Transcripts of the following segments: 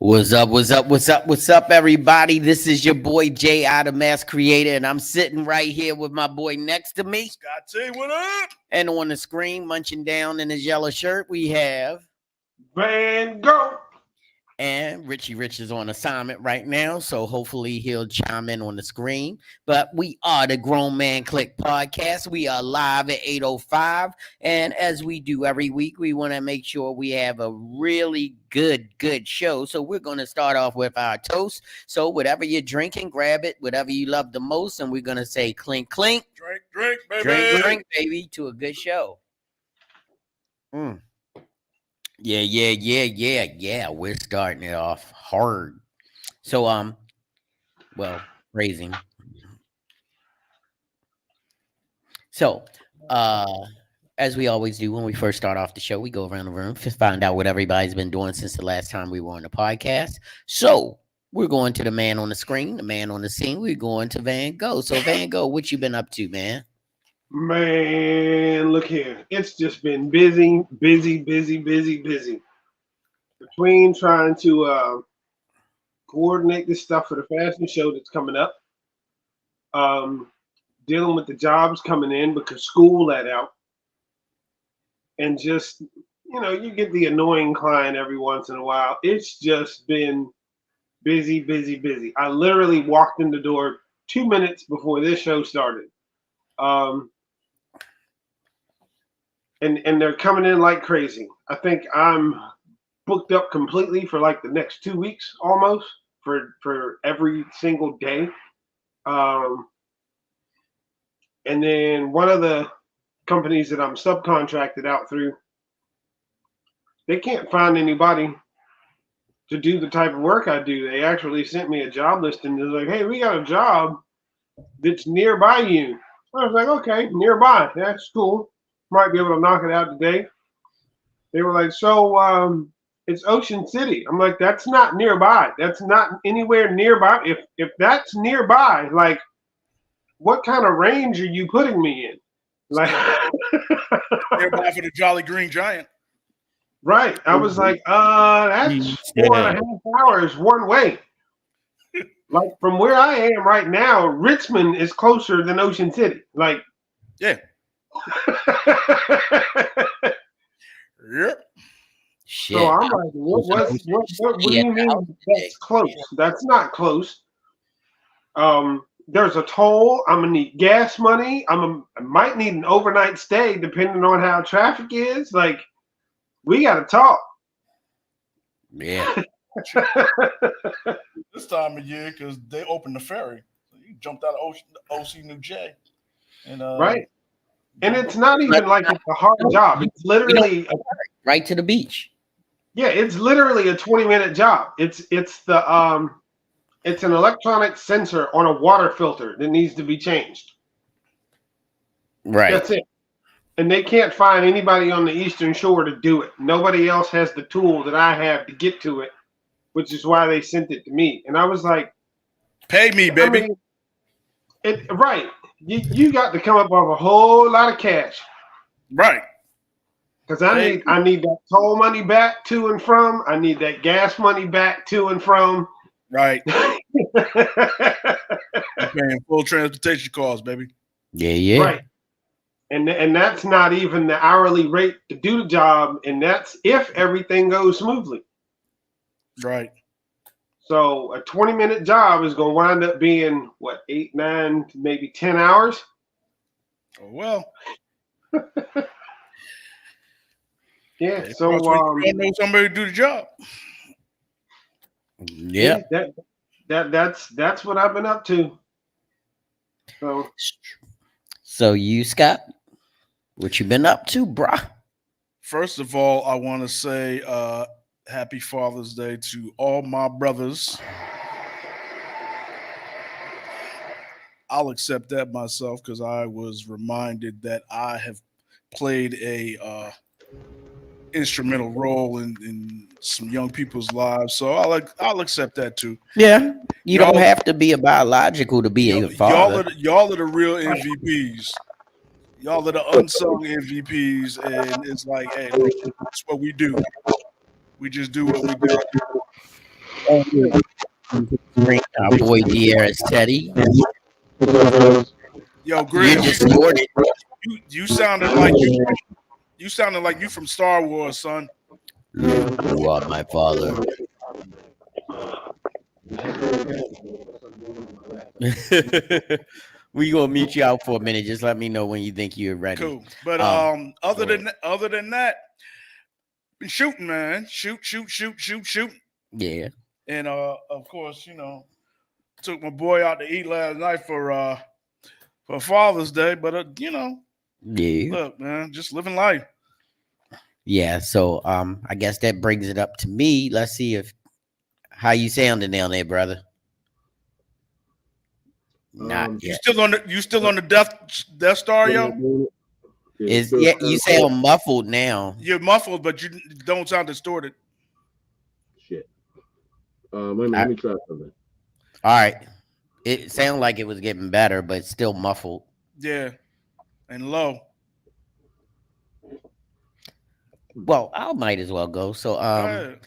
What's up? What's up? What's up? What's up, everybody? This is your boy Jay out of Mass Creator, and I'm sitting right here with my boy next to me, Scott T. What up? And on the screen, munching down in his yellow shirt, we have Van Gogh. And Richie Rich is on assignment right now, so hopefully he'll chime in on the screen. But we are the Grown Man Clique podcast. We are live at 8:05, and as we do every week, we want to make sure we have a really good show. So we're going to start off with our toast. So whatever you're drinking, grab it, whatever you love the most, and we're going to say clink, clink. Drink, baby. Drink, baby, to a good show. Yeah. We're starting it off hard. So, phrasing. So, as we always do when we first start off the show, we go around the room to find out what everybody's been doing since the last time we were on the podcast. So, we're going to the man on the screen, the man on the scene. We're going to Van Gogh. So, Van Gogh, what you been up to, man? Man, look here. It's just been busy. Between trying to coordinate this stuff for the fashion show that's coming up, dealing with the jobs coming in because school let out, and just, you get the annoying client every once in a while. It's just been busy. I literally walked in the door 2 minutes before this show started. And they're coming in like crazy. I think I'm booked up completely for like the next 2 weeks almost for every single day. And then one of the companies that I'm subcontracted out through, they can't find anybody to do the type of work I do. They actually sent me a job list and they're like, hey, we got a job that's nearby you. I was like, okay, nearby. That's cool. Might be able to knock it out today. They were like, so it's Ocean City. I'm like, that's not nearby. That's not anywhere nearby. If that's nearby, like, what kind of range are you putting me in? Like, nearby for the Jolly Green Giant. Right. I was like, that's 4.5 hours one way. Like, from where I am right now, Richmond is closer than Ocean City. Like, yeah. Yep. Shit. So I'm like, what do you mean that's close? That's not close. there's a toll. I'm gonna need gas money. I might need an overnight stay depending on how traffic is. Like, we got to talk. Yeah. This time of year, because they opened the ferry. So you jumped out of OC New J. And, Right. And it's not even like it's a hard job. It's literally right to the beach. Yeah, it's literally a 20-minute job. It's an electronic sensor on a water filter that needs to be changed. Right. That's it. And they can't find anybody on the Eastern Shore to do it. Nobody else has the tool that I have to get to it, which is why they sent it to me. And I was like, pay me, baby. I mean, right. You got to come up with a whole lot of cash. Right. Because I need that toll money back to and from. I need that gas money back to and from. Right. You're paying full transportation costs, baby. Yeah. Right. And that's not even the hourly rate to do the job, and that's if everything goes smoothly. Right. So a 20-minute job is going to wind up being, 8, 9, maybe 10 hours? Oh, well. Yeah, so you know somebody to do the job. Yeah. That's what I've been up to. So you, Scott, what you been up to, brah? First of all, I want to say happy Father's Day to all my brothers. I'll accept that myself because I was reminded that I have played a instrumental role in some young people's lives, so I'll accept that too. Yeah, you don't have to be a biological to be a father. Y'all are the real MVPs. Y'all are the unsung MVPs, and it's like, hey, that's what we do. We just do what we do. Our boy De'Aris Teddy. Yo, Grizz, You distorted. you sounded like you from Star Wars, son. You are my father. We gonna mute you out for a minute. Just let me know when you think you're ready. Cool. But other than that, been shooting, man. Shoot. Yeah. And of course, took my boy out to eat last night for Father's Day. But Yeah. look, man, just living life. Yeah. So I guess that brings it up to me. Let's see how you sounding down there, brother. Not You yet. still on the Death Star, yo? You sound muffled now. You're muffled, but you don't sound distorted. Shit. Let me try something. All right. It sounded like it was getting better, but it's still muffled. Yeah. And low. Well, I might as well go. So Go ahead.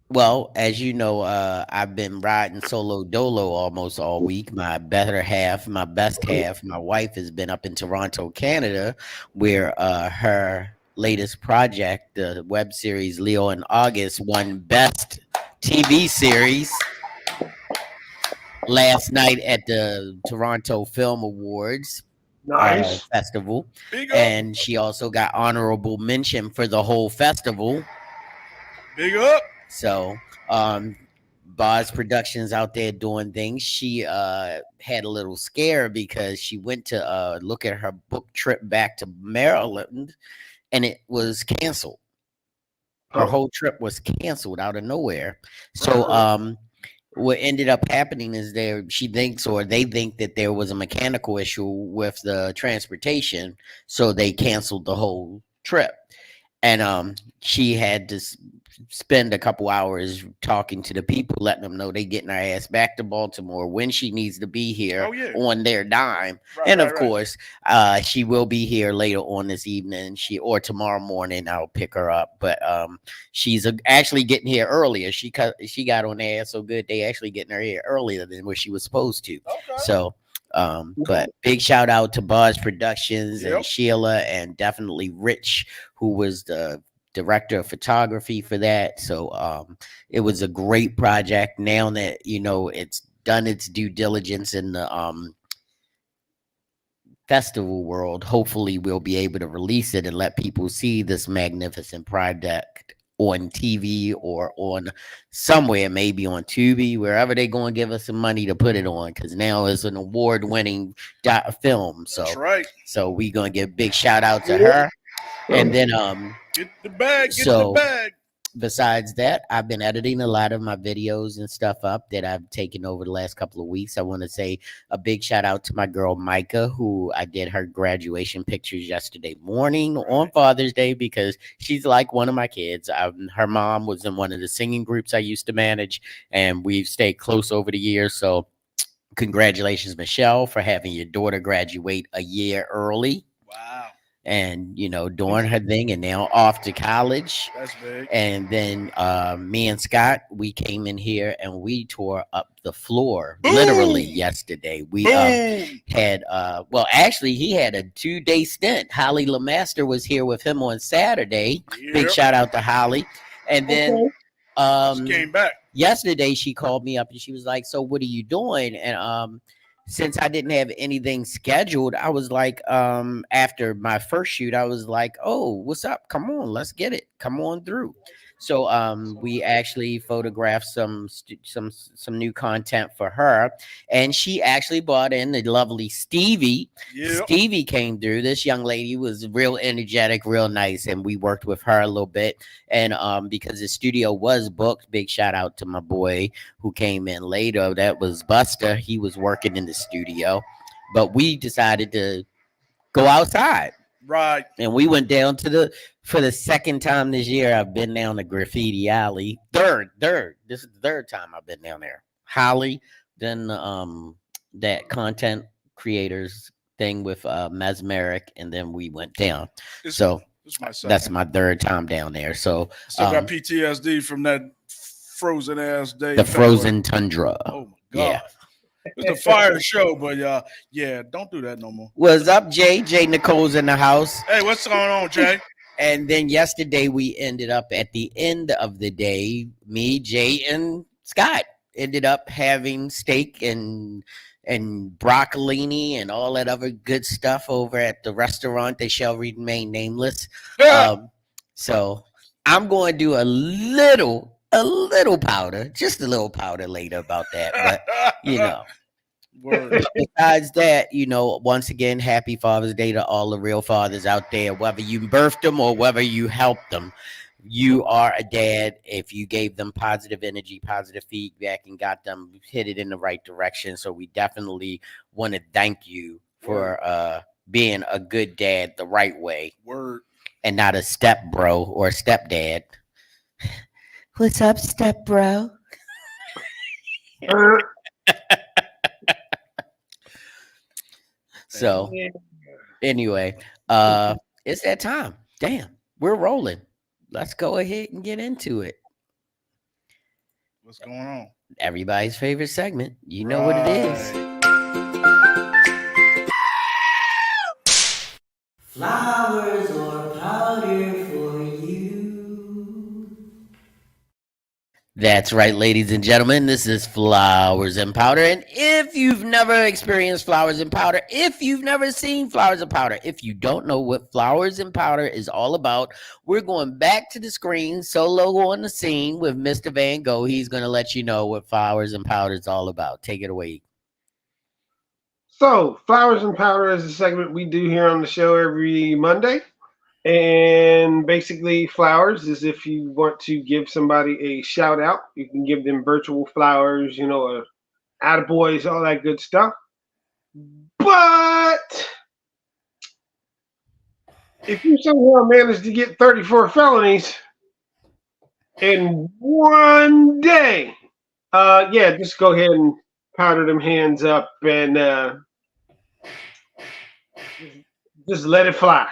well, as you know, I've been riding solo dolo almost all week. My better half, my best half, my wife has been up in Toronto, Canada, where her latest project, the web series Leo in August, won Best TV Series last night at the Toronto Film Awards. Nice. Festival. Big up. And she also got honorable mention for the whole festival. Big up. So, Boz Productions out there doing things. She had a little scare because she went to look at her book trip back to Maryland, and it was canceled. Her whole trip was canceled out of nowhere. So, what ended up happening is she thinks, or they think, that there was a mechanical issue with the transportation, so they canceled the whole trip. And she had to spend a couple hours talking to the people, letting them know they getting her ass back to Baltimore when she needs to be here on their dime. Right, and of course, she will be here later on this evening. Or tomorrow morning, I'll pick her up. But she's actually getting here earlier. She got on there so good, they actually getting her here earlier than what she was supposed to. Okay. So. But big shout out to Boz Productions Yep. and Sheila, and definitely Rich, who was the director of photography for that. So it was a great project. Now that it's done its due diligence in the festival world, hopefully we'll be able to release it and let people see this magnificent product on TV or on somewhere, maybe on Tubi, wherever they're going to give us some money to put it on, because now it's an award-winning film. That's right. So we gonna give a big shout out to her, and then Get the bag. Get So- the bag. besides that, I've been editing a lot of my videos and stuff up that I've taken over the last couple of weeks. I want to say a big shout out to my girl Micah, who I did her graduation pictures yesterday morning on Father's Day, because she's like one of my kids. Her mom was in one of the singing groups I used to manage, and we've stayed close over the years. So congratulations, Michelle, for having your daughter graduate a year early. Wow. And doing her thing, and now off to college. That's big. And then me and Scott, we came in here and we tore up the floor. Boom! Literally yesterday. We had well, actually he had a 2-day stint. Holly Lemaster was here with him on Saturday. Big shout out to Holly. And then She came back. yesterday she called me up and she was like, so what are you doing? And since I didn't have anything scheduled, I was like, after my first shoot, I was like, oh, what's up? Come on, let's get it. Come on through. So we actually photographed some new content for her, and she actually brought in the lovely Stevie. Yep. Stevie came through. This young lady was real energetic, real nice, and we worked with her a little bit. And because the studio was booked, big shout out to my boy who came in later. That was Buster. He was working in the studio, but we decided to go outside. Right. And we went down for the second time this year. I've been down to Graffiti Alley. Third. This is the third time I've been down there. Holly, then that content creators thing with Mesmeric, and then we went down. This So is my second. that's my third time down there. So Still got PTSD from that frozen ass day. the in February. frozen tundra. Oh my god. Yeah. It's a fire show, but yeah, don't do that no more. What's up, Jay? Jay Nicole's in the house. Hey, what's going on, Jay? And then yesterday we ended up at the end of the day, me, Jay, and Scott ended up having steak and broccolini and all that other good stuff over at the restaurant. They shall remain nameless. So I'm going to do a little powder, just a little powder later about that. But Word. besides that, once again, happy Father's Day to all the real fathers out there, whether you birthed them or whether you helped them. You are a dad if you gave them positive energy, positive feedback, and got them hit it in the right direction. So we definitely want to thank you for being a good dad the right way. Word. And not a step bro or a stepdad. What's up, step bro? So anyway, it's that time. Damn, we're rolling. Let's go ahead and get into it. What's going on? Everybody's favorite segment. You know what it is. Flowers or powder for you. That's right, ladies and gentlemen. This is Flowers and Powder. And if you've never experienced Flowers and Powder, if you've never seen Flowers and Powder, if you don't know what Flowers and Powder is all about, we're going back to the screen, solo on the scene with Mr. Van Gogh. He's going to let you know what Flowers and Powder is all about. Take it away. So, Flowers and Powder is a segment we do here on the show every Monday. And basically, flowers is if you want to give somebody a shout out, you can give them virtual flowers, attaboys, all that good stuff. But if you somehow manage to get 34 felonies in one day, just go ahead and powder them hands up and just let it fly.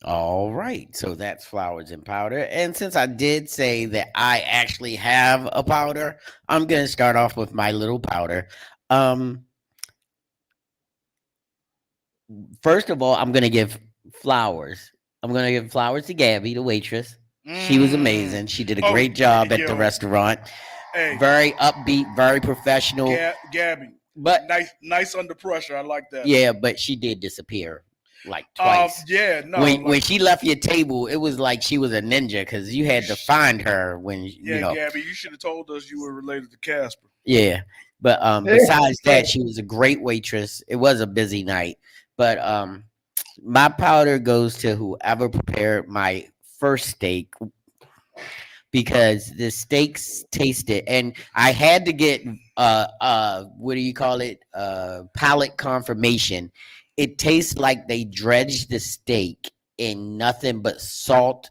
All right, so that's Flowers and Powder. And since I did say that I actually have a powder, I'm going to start off with my little powder. First of all, I'm going to give flowers. I'm going to give flowers to Gabby, the waitress. She was amazing. She did a great job at the restaurant. Hey, Very upbeat, very professional. Gabby, But nice under pressure. I like that. yeah, but she did disappear like twice. Yeah, no. When she left your table, it was like she was a ninja because you had to find her when yeah, you know. Gabby, you should have told us you were related to Casper. Yeah, but besides that, she was a great waitress. It was a busy night, but my powder goes to whoever prepared my first steak because the steaks tasted, and I had to get what do you call it, palate confirmation. It tastes like they dredged the steak in nothing but salt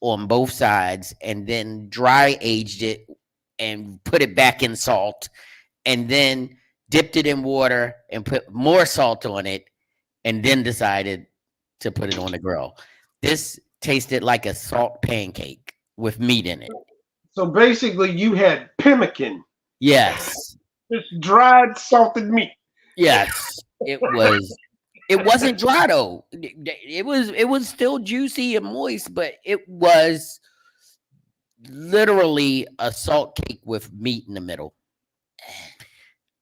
on both sides and then dry aged it and put it back in salt and then dipped it in water and put more salt on it and then decided to put it on the grill. This tasted like a salt pancake with meat in it. So basically, you had pemmican, Yes. just dried salted meat. Yes. It wasn't dry though. It was still juicy and moist, but it was literally a salt cake with meat in the middle.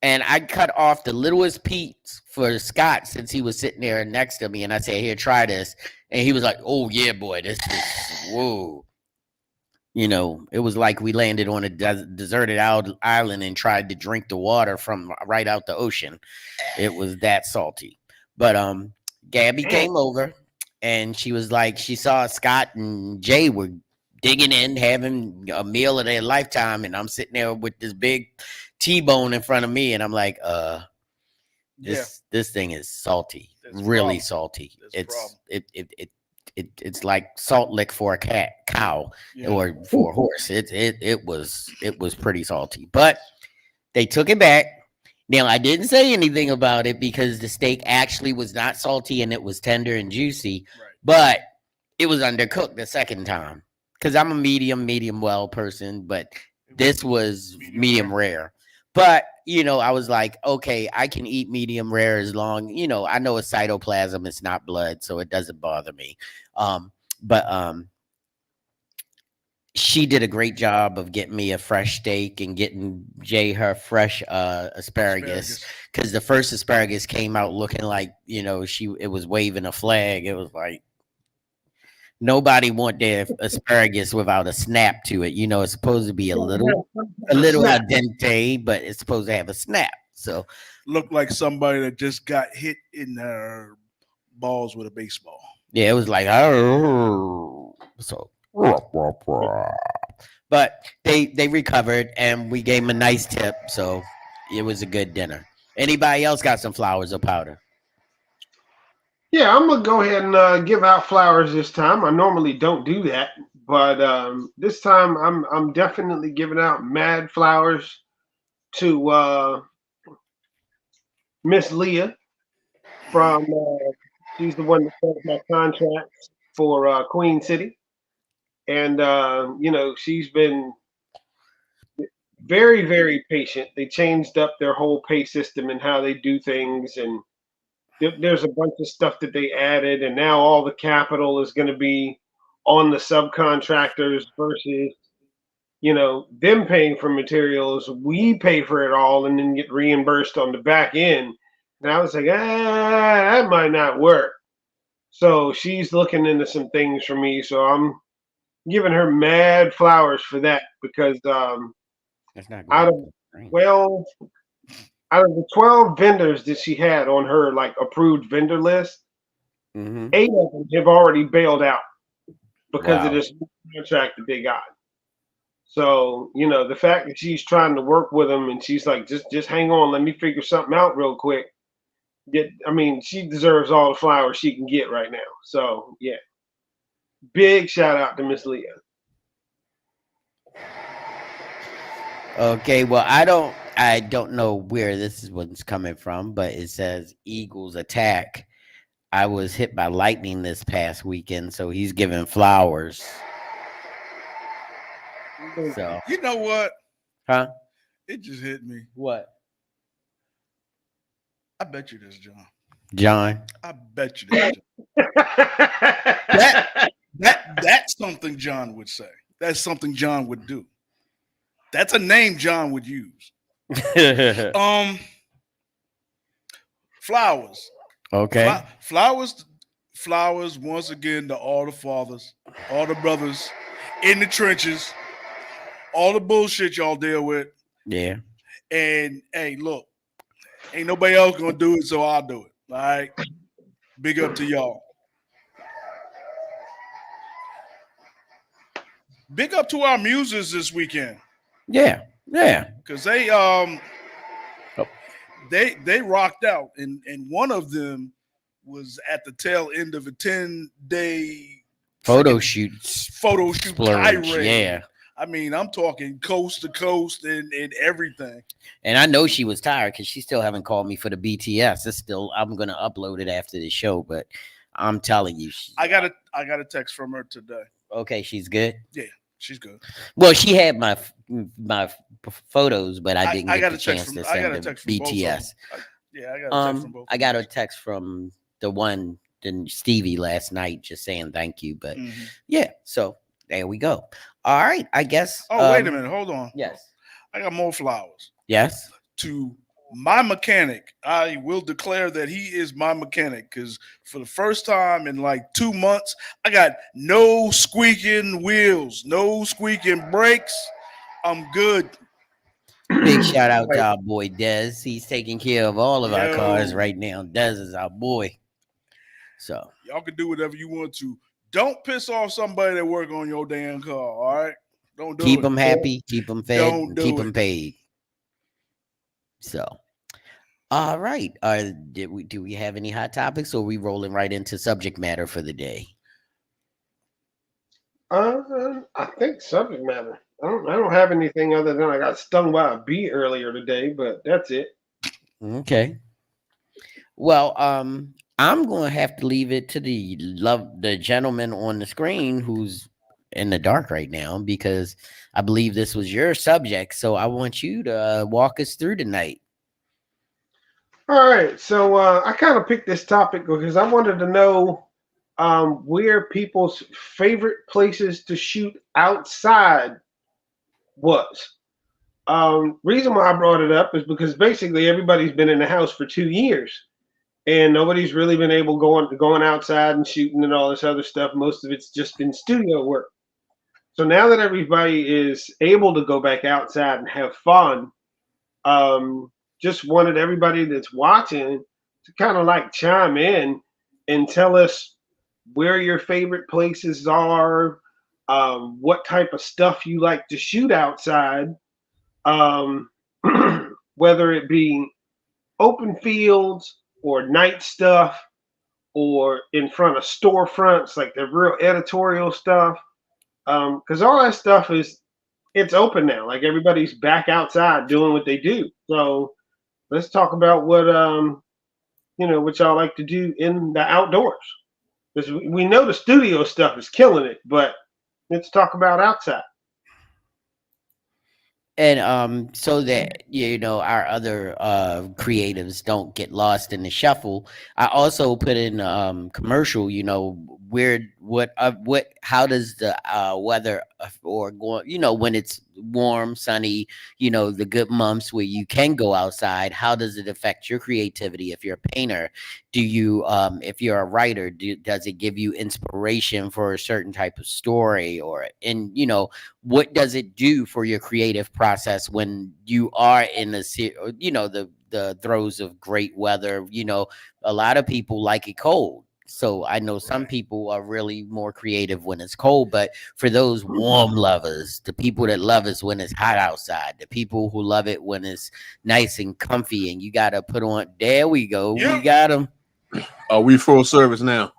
And I cut off the littlest piece for Scott since he was sitting there next to me. And I said, "Here, try this." And he was like, "Oh, yeah, boy, this is, whoa." You know, it was like we landed on a deserted island and tried to drink the water from right out the ocean. It was that salty. But Gabby came over and she was like, she saw Scott and Jay were digging in, having a meal of their lifetime. And I'm sitting there with this big T-bone in front of me, and I'm like, this thing is salty, really salty. It's like salt lick for a cow or for a horse. It was pretty salty, but they took it back. Now I didn't say anything about it because the steak actually was not salty and it was tender and juicy, but it was undercooked the second time because I'm a medium well person, but this was medium rare. But, you know, I was like, okay, I can eat medium rare as long, you know, I know it's cytoplasm, it's not blood, so it doesn't bother me. But she did a great job of getting me a fresh steak and getting Jay her fresh asparagus because the first asparagus came out looking like, you know, it was waving a flag. It was like, nobody want their asparagus without a snap to it. You know, it's supposed to be a little al dente, but it's supposed to have a snap. So looked like somebody that just got hit in their balls with a baseball. Yeah, it was like, oh, so. But they recovered and we gave them a nice tip, so it was a good dinner. Anybody else got some flowers or powder? Yeah, I'm gonna go ahead and give out flowers this time. I normally don't do that, but this time I'm definitely giving out mad flowers to Miss Leah from. She's the one that does my contracts for Queen City, and you know, she's been very, very patient. They changed up their whole pay system and how they do things, and there's a bunch of stuff that they added, and now all the capital is going to be on the subcontractors versus, you know, them paying for materials. We pay for it all and then get reimbursed on the back end. And I was like, that might not work. So she's looking into some things for me. So I'm giving her mad flowers for that because That's not out of 12 out of the 12 vendors that she had on her like approved vendor list, 8 of them have already bailed out because of this contract that they got. So, you know, the fact that she's trying to work with them and she's like, just hang on, let me figure something out real quick. I mean, she deserves all the flowers she can get right now. So, yeah. Big shout out to Miss Leah. Okay, well, I don't know where this one's coming from, but it says Eagles attack. I was hit by lightning this past weekend, so he's giving flowers. So you know what? Huh? It just hit me. What? I bet you this, John. John? I bet you this. That's something John would say. That's something John would do. That's a name John would use. Flowers. Okay. Flowers once again to all the fathers, all the brothers in the trenches, all the bullshit y'all deal with. Yeah. And hey, look, ain't nobody else gonna do it, so I'll do it. All right. Big up to y'all. Big up to our muses this weekend. Yeah. Yeah. Because they they rocked out, and one of them was at the tail end of a 10-day Photo shoots. tirade. Yeah. I mean, I'm talking coast to coast and everything. And I know she was tired because she still haven't called me for the BTS. It's still, I'm gonna upload it after the show, but I'm telling you, I got a text from her today. Okay, she's good. Yeah, she's good. Well, she had my photos, but I didn't get the chance to send them BTS. Yeah, I got a text from both. I got a text from the one, then Stevie last night, just saying thank you. But yeah, so there we go. All right, I guess. Oh, wait a minute, hold on. Yes, I got more flowers. Yes. To my mechanic, I will declare that he is my mechanic because for the first time in like 2 months, I got no squeaking wheels, no squeaking brakes. I'm good. Big shout out to our boy Dez. He's taking care of all of our cars Yo. right now. Dez is our boy. So Y'all can do whatever you want to. Don't piss off somebody that work on your damn car. All right, don't do it. keep them happy, keep them fed, Don't and do keep it. them paid. So, all right. Do we have any hot topics, or are we rolling right into subject matter for the day? I think subject matter. I don't have anything other than I got stung by a bee earlier today, but that's it. Okay. Well, I'm going to have to leave it to the gentleman on the screen who's in the dark right now because I believe this was your subject. So I want you to walk us through tonight. All right, so I kind of picked this topic because I wanted to know where people's favorite places to shoot outside was. Reason why I brought it up is because basically everybody's been in the house for 2 years, and nobody's really been able going outside and shooting and all this other stuff. Most of it's just been studio work. So now that everybody is able to go back outside and have fun, just wanted everybody that's watching to kind of like chime in and tell us where your favorite places are, what type of stuff you like to shoot outside, um, whether it be open fields or night stuff or in front of storefronts, like the real editorial stuff. Because all that stuff it's open now. Like everybody's back outside doing what they do. So let's talk about what what y'all like to do in the outdoors. Because we know the studio stuff is killing it, but let's talk about outside. And so that our other creatives don't get lost in the shuffle, I also put in commercial, where what how does the weather or going, when it's warm, sunny, the good months where you can go outside, how does it affect your creativity? If you're a painter, do you if you're a writer, does it give you inspiration for a certain type of story? Or what does it do for your creative process when you are in the throes of great weather? A lot of people like it cold. So I know some people are really more creative when it's cold, but for those warm lovers, the people that love us when it's hot outside, the people who love it when it's nice and comfy and you got to put on, there we go. Yep. We got them. Are we full service now?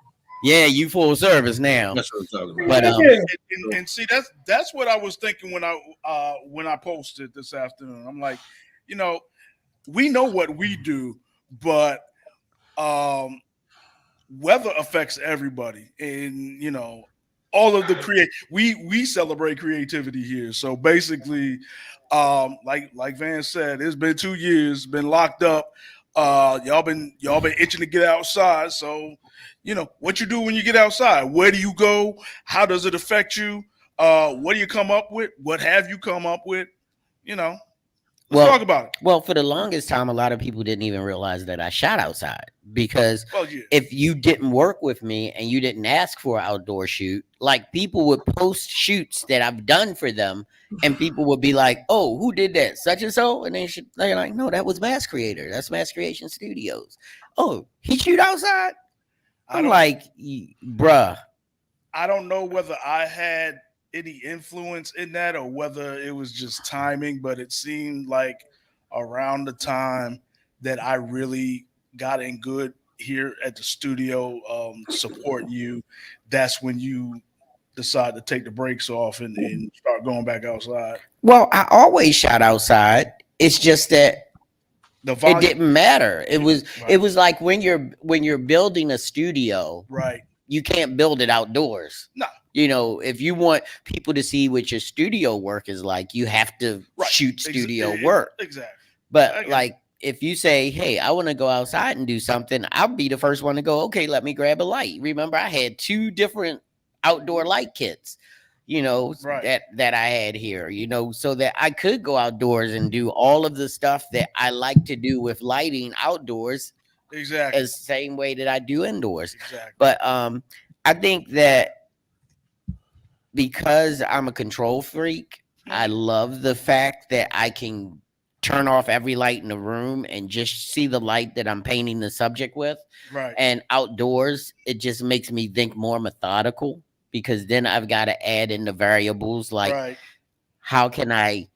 Yeah, you full service now. That's what I'm talking about. But and see, that's what I was thinking when I posted this afternoon. I'm like, we know what we do, but weather affects everybody, and all of the we celebrate creativity here. So basically, like Van said, it's been 2 years, been locked up. Y'all been itching to get outside. So, what you do when you get outside? Where do you go? How does it affect you? What do you come up with? What have you come up with? Let's Well, talk about it. well, for the longest time, a lot of people didn't even realize that I shot outside because Well, yeah. if you didn't work with me and you didn't ask for an outdoor shoot, like people would post shoots that I've done for them, and people would be like, "Oh, who did that? Such and so," and they're like, "No, that was Mass Creator. That's Mass Creation Studios. Oh, he shoot outside." I I'm don't. like, bruh. I don't know whether I had any influence in that or whether it was just timing, but it seemed like around the time that I really got in good here at the studio, supporting you, that's when you decide to take the brakes off and start going back outside. Well, I always shot outside. It's just that The it volume, didn't matter. It was right, like when you're building a studio, right. you can't build it outdoors. No, You know, if you want people to see what your studio work is like, you have to right. shoot studio work. Exactly. But Okay. like if you say, "Hey, I want to go outside and do something," I'll be the first one to go, "Okay, let me grab a light." Remember, I had two different outdoor light kits, Right. that I had here, so that I could go outdoors and do all of the stuff that I like to do with lighting outdoors Exactly. as same way that I do indoors. Exactly. But I think that because I'm a control freak, I love the fact that I can turn off every light in the room and just see the light that I'm painting the subject with. Right. And outdoors, it just makes me think more methodical because then I've got to add in the variables like Right. how can I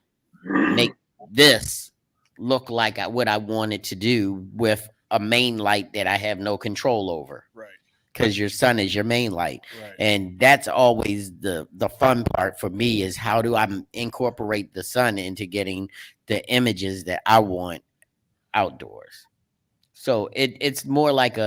make this look like what I wanted to do with a main light that I have no control over Right. because your sun is your main light. Right. And that's always the fun part for me is how do I incorporate the sun into getting the images that I want outdoors. So it's more like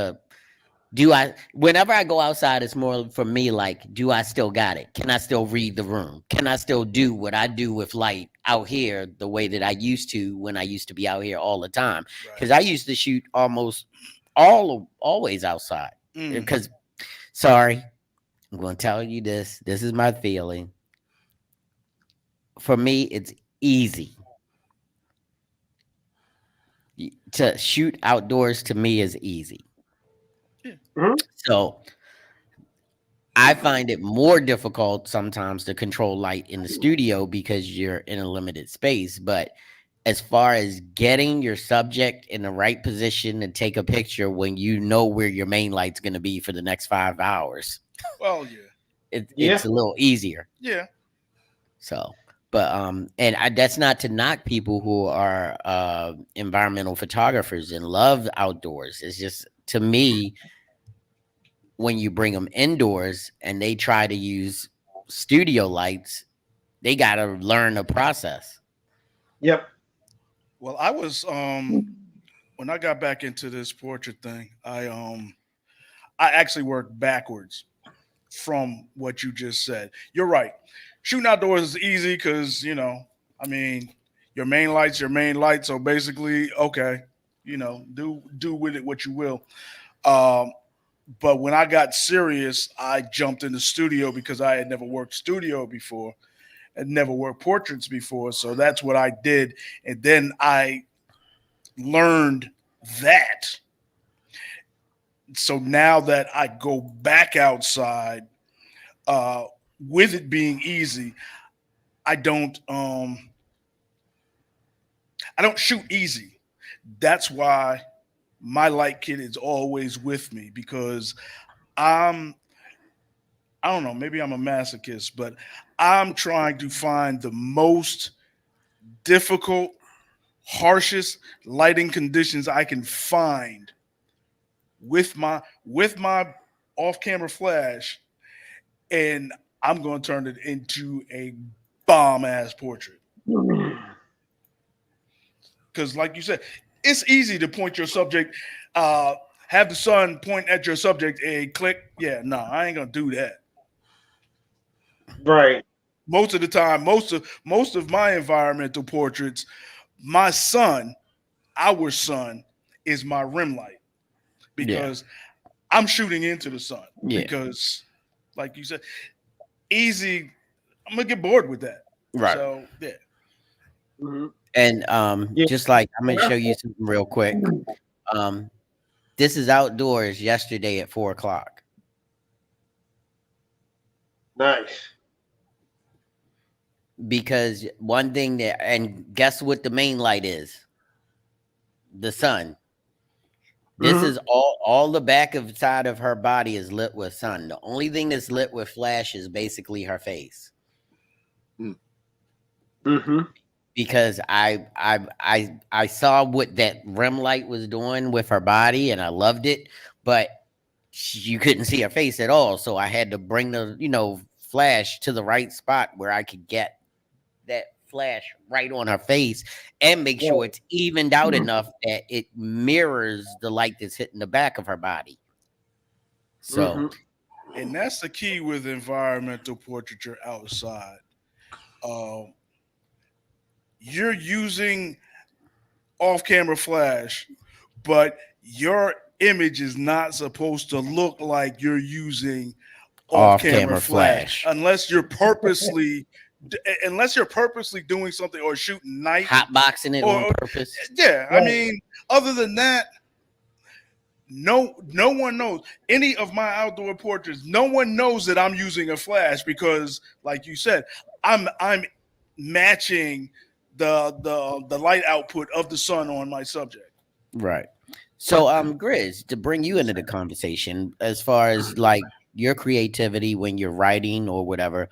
whenever I go outside, it's more for me like, do I still got it? Can I still read the room? Can I still do what I do with light out here the way that I used to when I used to be out here all the time? Because I used to shoot almost always outside. Because sorry, I'm going to tell you this. This is my feeling. For me, it's easy. To shoot outdoors to me is easy. Mhm. So I find it more difficult sometimes to control light in the studio because you're in a limited space. But as far as getting your subject in the right position to take a picture when you know where your main light's going to be for the next 5 hours, Well, yeah. it's a little easier. Yeah. So, but that's not to knock people who are environmental photographers and love outdoors. It's just to me, when you bring them indoors and they try to use studio lights, they got to learn the process. Yep. Well, I was when I got back into this portrait thing, I actually worked backwards from what you just said. You're right. Shooting outdoors is easy because, I mean, your main light's your main light. So basically, okay, do with it what you will. Um, but when I got serious, I jumped in the studio because I had never worked studio before and never worked portraits before. So that's what I did. And then I learned that. So now that I go back outside, with it being easy, I don't shoot easy. That's why my light kit is always with me because I'm I don't know, maybe I'm a masochist, but I'm trying to find the most difficult, harshest lighting conditions I can find with my off-camera flash, and I'm going to turn it into a bomb-ass portrait. Because, like you said, it's easy to point your subject, have the sun point at your subject, and click. Yeah, no, I ain't gonna do that. Right. Most of the time, most of my environmental portraits, my son, our son, is my rim light because I'm shooting into the sun. Yeah. Because, like you said, easy. I'm gonna get bored with that. Right. So yeah. Mhm. And Yeah. just like I'm gonna show you something real quick. Um, this is outdoors yesterday at 4 o'clock. Nice. Because one thing that, and guess what the main light is? The sun. This Mhm. is all the back of side of her body is lit with sun. The only thing that's lit with flash is basically her face. Mhm. Because I saw what that rim light was doing with her body and I loved it, but you couldn't see her face at all. So I had to bring the, flash to the right spot where I could get that flash right on her face and make sure it's evened out enough that it mirrors the light that's hitting the back of her body. So, Mhm. And that's the key with environmental portraiture outside. Um, you're using off-camera flash, but your image is not supposed to look like you're using off off-camera camera flash flash, unless you're purposely doing something or shooting night hot boxing it on or purpose. yeah. I Right. mean, other than that, no one knows any of my outdoor portraits. No one knows that I'm using a flash because, like you said, I'm matching the light output of the sun on my subject. Right. So, Grizz, to bring you into the conversation, as far as like your creativity when you're writing or whatever,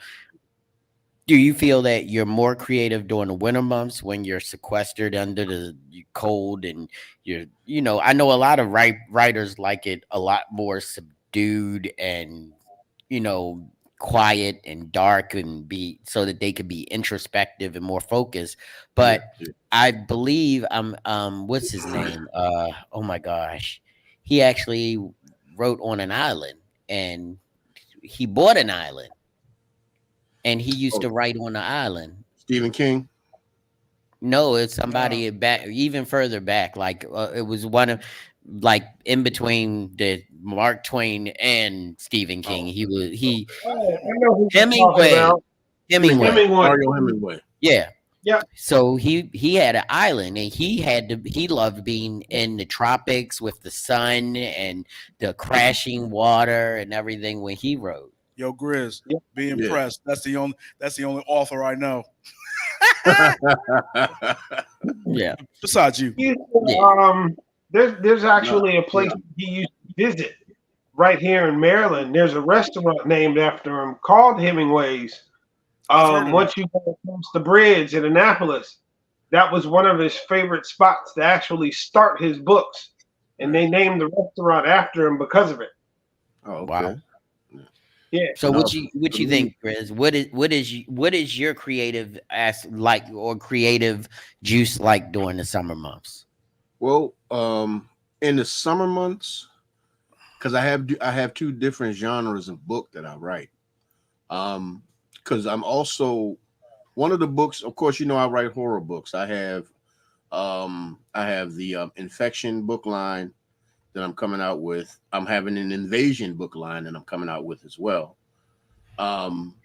do you feel that you're more creative during the winter months when you're sequestered under the cold and I know a lot of writers like it a lot more subdued and, you know, quiet and dark and be so that they could be introspective and more focused. But Yeah. I believe what's his name? Oh my gosh. He actually wrote on an island and he bought an island and he used Oh, to write on the island. Stephen King. No, it's No, somebody back even further back. Like it was one of like in between the Mark Twain and Stephen King. Oh, He Oh, I know who you're talking Hemingway. about. Hemingway. Hemingway. Mario Hemingway. Yeah. Yeah. So he had an island and he loved being in the tropics with the sun and the crashing water and everything when he wrote. yo, Grizz, Yeah. be Yeah. impressed. That's the only author I know Yeah. besides you. Yeah. There's actually a place Yeah. he used to visit right here in Maryland. There's a restaurant named after him called Hemingway's. I've heard of it. Once you go across the bridge in Annapolis, that was one of his favorite spots to actually start his books, and they named the restaurant after him because of it. Oh, Wow. okay. Yeah. So No, what for you me, think, Chris? What is your creative as like or creative juice like during the summer months? well, in the summer months, because I have two different genres of book that I write. Because I'm also one of the books. Of course, I write horror books. I have the infection book line that I'm coming out with. I'm having an invasion book line that I'm coming out with as well. Um,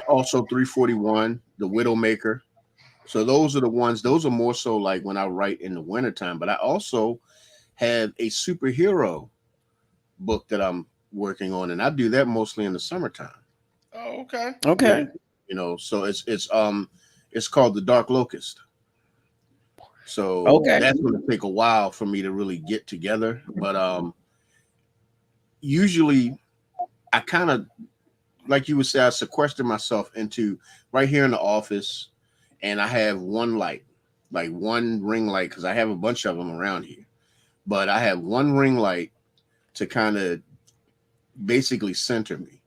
also 341, the Widowmaker. So those are the ones, those are more so like when I write in the wintertime. But I also have a superhero book that I'm working on, and I do that mostly in the summertime. Oh, okay. Okay. So it's called the Dark Locust. So Okay. that's going to take a while for me to really get together. But usually I kind of, like you would say, I sequester myself into right here in the office, and I have one light, like one ring light, because I have a bunch of them around here. But I have one ring light to kind of basically center me,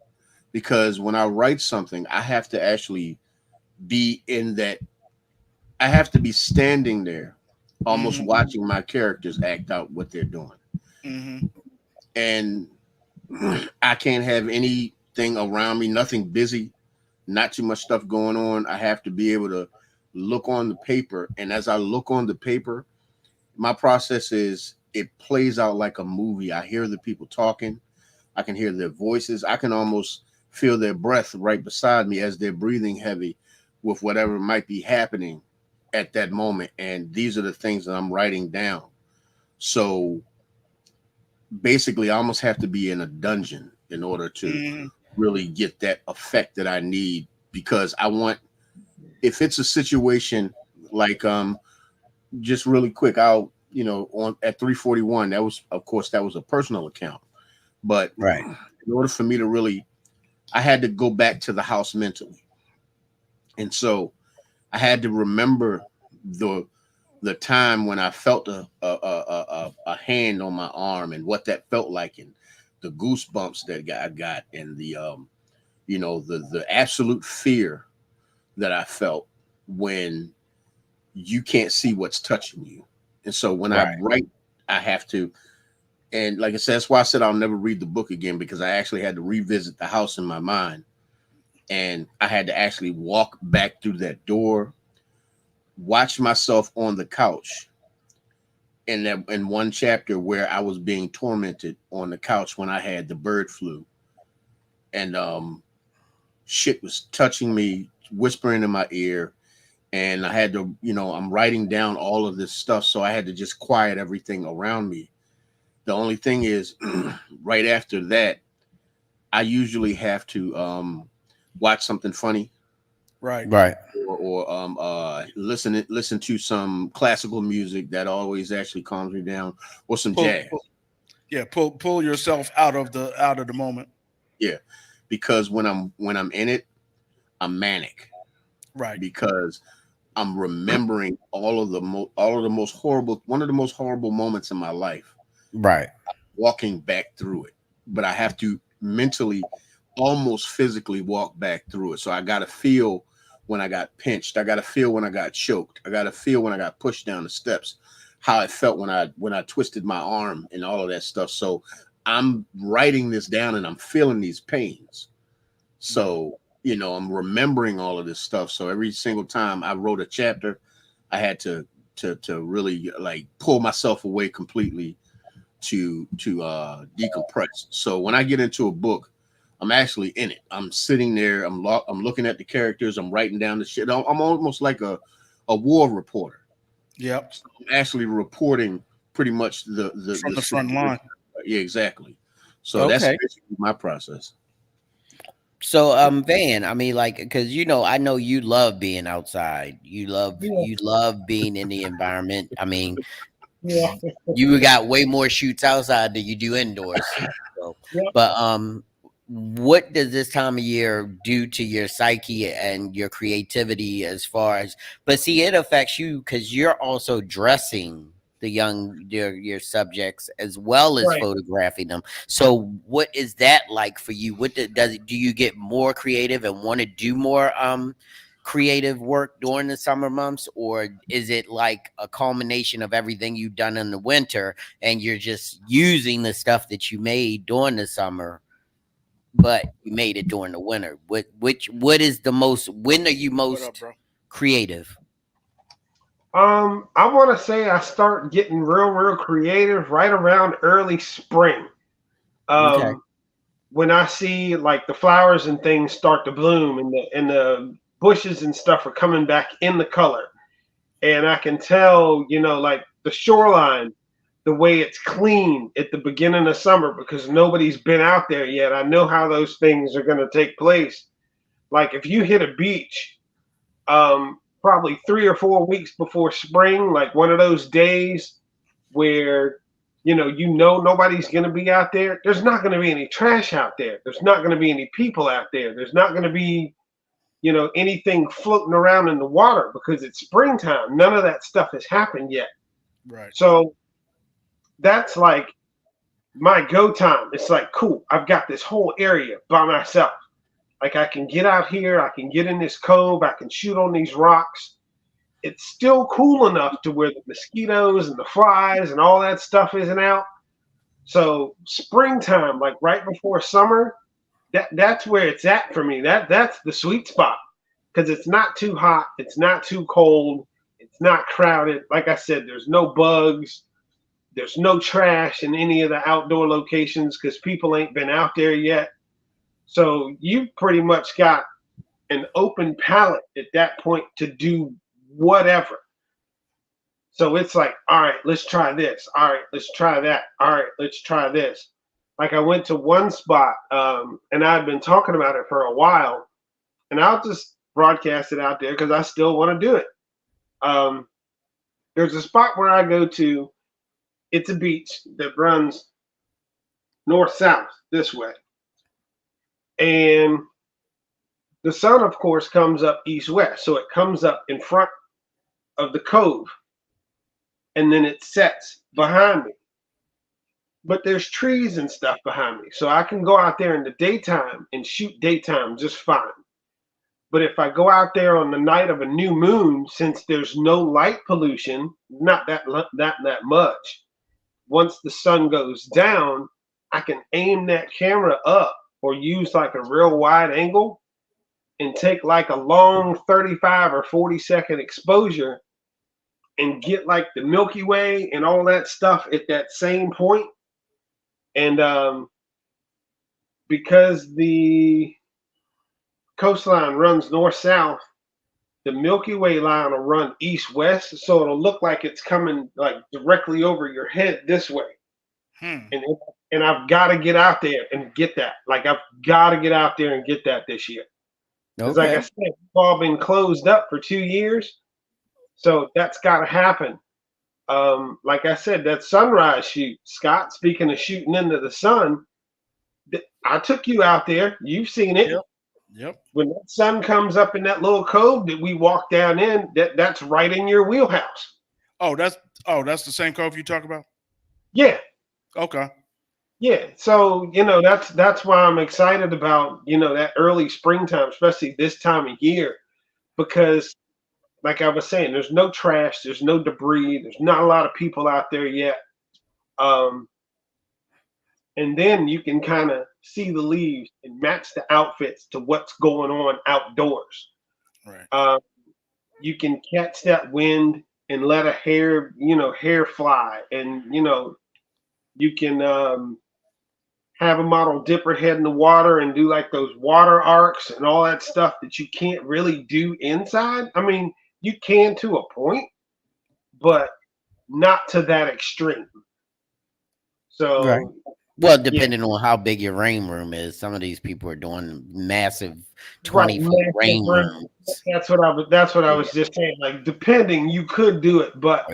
because when I write something, I have to actually be in that. I have to be standing there, almost Mm-hmm. watching my characters act out what they're doing, Mm-hmm. and I can't have anything around me, nothing busy, not too much stuff going on. I have to be able to look on the paper. And as I look on the paper, my process is it plays out like a movie. I hear the people talking. I can hear their voices. I can almost feel their breath right beside me as they're breathing heavy with whatever might be happening at that moment, and these are the things that I'm writing down. So basically, I almost have to be in a dungeon in order to really get that effect that I need, because I want, if it's a situation like just really quick, I'll, on at 341, that was, of course, that was a personal account, but Right. in order for me to really, I had to go back to the house mentally, and so I had to remember the time when I felt a hand on my arm and what that felt like, and the goosebumps that I got, and the the absolute fear that I felt when you can't see what's touching you. And so when I write, I have to, and like I said, that's why I said I'll never read the book again, because I actually had to revisit the house in my mind, and I had to actually walk back through that door, watch myself on the couch in one chapter where I was being tormented on the couch when I had the bird flu, and shit was touching me, whispering in my ear, and I had to, I'm writing down all of this stuff, so I had to just quiet everything around me. The only thing is, right after that, I usually have to watch something funny, Right. or listen to some classical music that always actually calms me down, or some Pull, jazz. pull yourself out of the moment. Yeah, because when I'm in it, I'm manic. Right. Because I'm remembering all of the most horrible, one of the most horrible moments in my life. Right. Walking back through it, but I have to mentally, almost physically walk back through it. So I got to feel when I got pinched. I got to feel when I got choked. I got to feel when I got pushed down the steps, how it felt when I twisted my arm and all of that stuff. So I'm writing this down and I'm feeling these pains. So, I'm remembering all of this stuff. So every single time I wrote a chapter, I had to really like pull myself away completely to decompress. So when I get into a book, I'm actually in it. I'm sitting there. I'm looking at the characters. I'm writing down the shit. I'm almost like a war reporter. Yep. So I'm actually reporting pretty much the From the front line. Yeah, exactly. So that's basically my process. So Van, I mean, like, because I know you love being outside. You love being in the environment. I mean, Yeah. you got way more shoots outside than you do indoors. So, Yeah. but what does this time of year do to your psyche and your creativity as far as? But see, it affects you because you're also dressing your subjects as well as Right. photographing them. So what is that like for you? Do you get more creative and want to do more creative work during the summer months, or is it like a culmination of everything you've done in the winter and you're just using the stuff that you made during the summer, but you made it during the winter? What is the most, when are you most creative? I want to say I start getting real creative right around early spring. Okay. When I see like the flowers and things start to bloom, and the bushes and stuff are coming back in the color, and I can tell, like the shoreline, the way it's clean at the beginning of summer because nobody's been out there yet. I know how those things are going to take place. Like if you hit a beach, probably 3 or 4 weeks before spring, like one of those days where nobody's going to be out there. There's not going to be any trash out there. There's not going to be any people out there. There's not going to be anything floating around in the water because it's springtime. None of that stuff has happened yet. Right. So that's like my go time. It's like, cool, I've got this whole area by myself. Like I can get out here, I can get in this cove, I can shoot on these rocks. It's still cool enough to where the mosquitoes and the flies and all that stuff isn't out. So springtime, like right before summer, that's where it's at for me. That's the sweet spot because it's not too hot, it's not too cold, it's not crowded. Like I said, there's no bugs, there's no trash in any of the outdoor locations because people ain't been out there yet. So you pretty much got an open palette at that point to do whatever. So it's like, all right, let's try this. All right, let's try that. All right, let's try this. Like I went to one spot, and I've been talking about it for a while, and I'll just broadcast it out there because I still want to do it. Um, there's a spot where I go to. It's a beach that runs north south this way, and the sun, of course, comes up east west. So it comes up in front of the cove, and then it sets behind me. But there's trees and stuff behind me, so I can go out there in the daytime and shoot daytime just fine. But if I go out there on the night of a new moon, since there's no light pollution, not that much, once the sun goes down, I can aim that camera up or use like a real wide angle and take like a long 35 or 40-second exposure and get like the Milky Way and all that stuff at that same point. And because the coastline runs north-south, the Milky Way line will run east-west, so it'll look like it's coming like directly over your head this way. And I've got to get out there and get that. Like I've got to get out there and get that this year. Because like I said, we've all been closed up for 2 years, so that's got to happen. Like I said, that sunrise shoot, Scott, speaking of shooting into the sun, I took you out there. You've seen it. Yep. When that sun comes up in that little cove that we walk down in, that's right in your wheelhouse. That's the same cove you talk about? Yeah. Okay. Yeah. So, that's why I'm excited about, that early springtime, especially this time of year, because like I was saying, there's no trash, there's no debris, there's not a lot of people out there yet. And then you can kind of see the leaves and match the outfits to what's going on outdoors. Right. You can catch that wind and let a hair fly. And, you can have a model dip her head in the water and do like those water arcs and all that stuff that you can't really do inside. I mean, you can to a point, but not to that extreme. So, right. Well, depending on how big your rain room is, some of these people are doing massive 20-foot rain rooms. That's what I was just saying. Like, depending, you could do it, but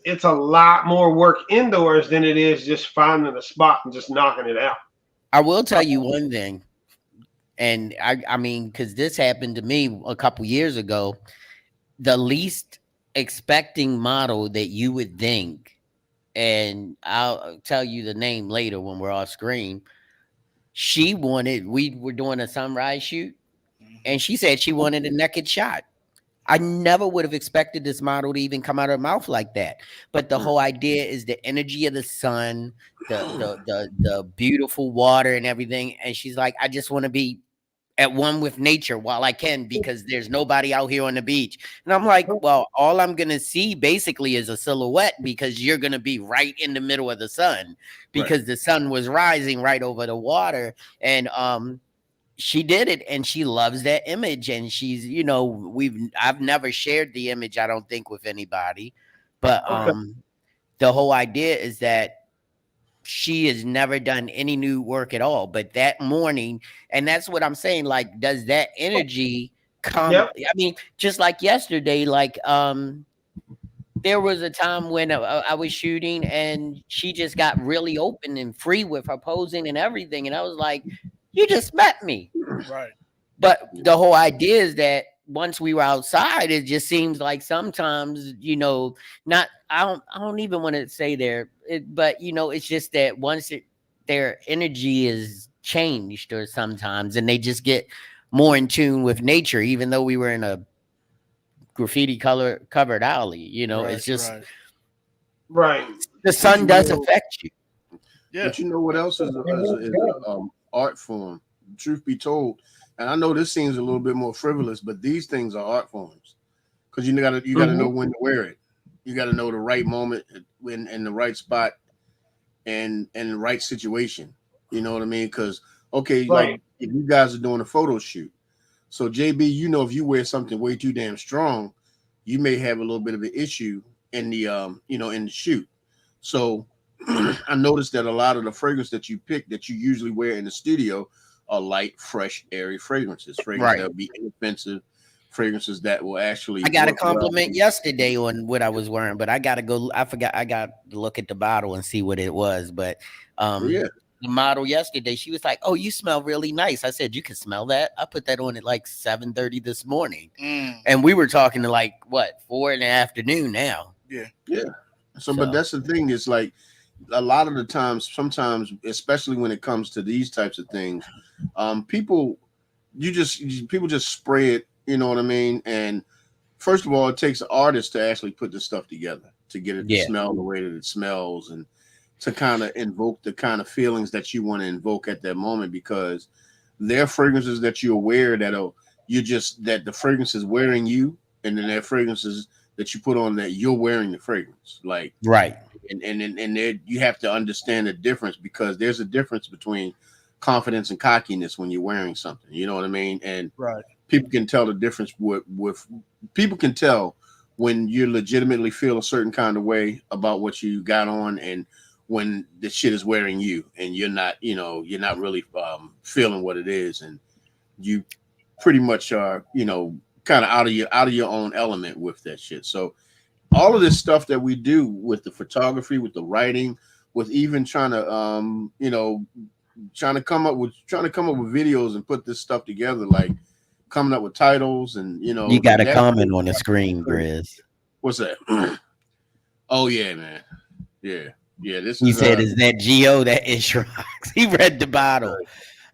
it's a lot more work indoors than it is just finding a spot and just knocking it out. I will tell you one thing, and I mean, because this happened to me a couple years ago. The least expecting model that you would think, and I'll tell you the name later when we're off screen. We were doing a sunrise shoot, and she said she wanted a naked shot. I never would have expected this model to even come out of her mouth like that. But the whole idea is the energy of the sun, the beautiful water and everything. And she's like, I just want to be at one with nature while I can, because there's nobody out here on the beach. And I'm like, well, all I'm going to see basically is a silhouette, because you're going to be right in the middle of the sun, because the sun was rising right over the water. And she did it, and she loves that image. And she's, I've never shared the image, I don't think, with anybody. But the whole idea is that she has never done any new work at all. But that morning, and that's what I'm saying, like, does that energy come? Yep. I mean, just like yesterday, like there was a time when I was shooting, and she just got really open and free with her posing and everything. And I was like, you just met me. Right. But the whole idea is that once we were outside, it just seems like sometimes, I don't even want to say but it's just that once their energy is changed, or sometimes, and they just get more in tune with nature, even though we were in a graffiti covered alley, it's just right. The sun does affect you. Yeah. But you know what else is an art form? Truth be told, and I know this seems a little bit more frivolous, but these things are art forms, because you gotta know when to wear it. You gotta know the right moment, when in the right spot, and in the right situation. You know what I mean? Because like if you guys are doing a photo shoot, so JB, if you wear something way too damn strong, you may have a little bit of an issue in the in the shoot. So I noticed that a lot of the fragrance that you pick that you usually wear in the studio are light, fresh, airy fragrances that Right. will be inoffensive, fragrances that will actually I got a work well. compliment yesterday on what I was wearing, but I gotta go. I forgot. I got to look at the bottle and see what it was. But Yeah. the model yesterday, she was like, "Oh, you smell really nice." I said, "You can smell that." I put that on at like 7:30 this morning, and we were talking to like what 4 in the afternoon now. Yeah. Yeah. So, but So that's the thing is like a lot of the times, sometimes, especially when it comes to these types of things, people, people just spray it. You know what I mean? And first of all, it takes an artist to actually put this stuff together to get it to yeah, smell the way that it smells and to kind of invoke the kind of feelings that you want to invoke at that moment, because there are fragrances that you're aware that the fragrance is wearing you, and then there are fragrances that you put on that you're wearing the fragrance. Like, right. and there, you have to understand the difference, because there's a difference between confidence and cockiness when you're wearing something. You know what I mean? And Right. people can tell the difference with people can tell when you legitimately feel a certain kind of way about what you got on, and when the shit is wearing you and you're not, you're not really feeling what it is, and you pretty much are, kind of out of your own element with that shit. So all of this stuff that we do with the photography, with the writing, with even trying to trying to come up with videos and put this stuff together, like coming up with titles and You got like a that. comment on the screen, Grizz. What's that? Oh yeah, man. Yeah. Yeah. This He is said, "Is that Geo that is rocks?" He read the bottle.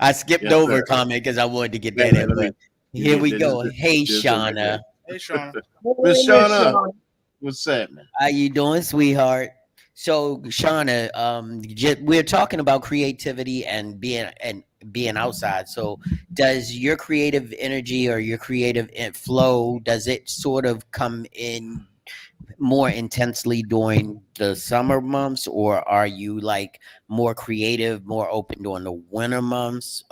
I skipped yes, over sir. a comment because I wanted to get Wait, that wait, in. let But me here we this go. is Hey, this is like Shauna, that. Hey, Shauna. Miss Hey, Miss Shauna, Shawn. what's that, man? how you doing, sweetheart? So, Shauna, we're talking about creativity and being outside. So, does your creative energy or your creative flow, does it sort of come in more intensely during the summer months, or are you like more creative, more open during the winter months?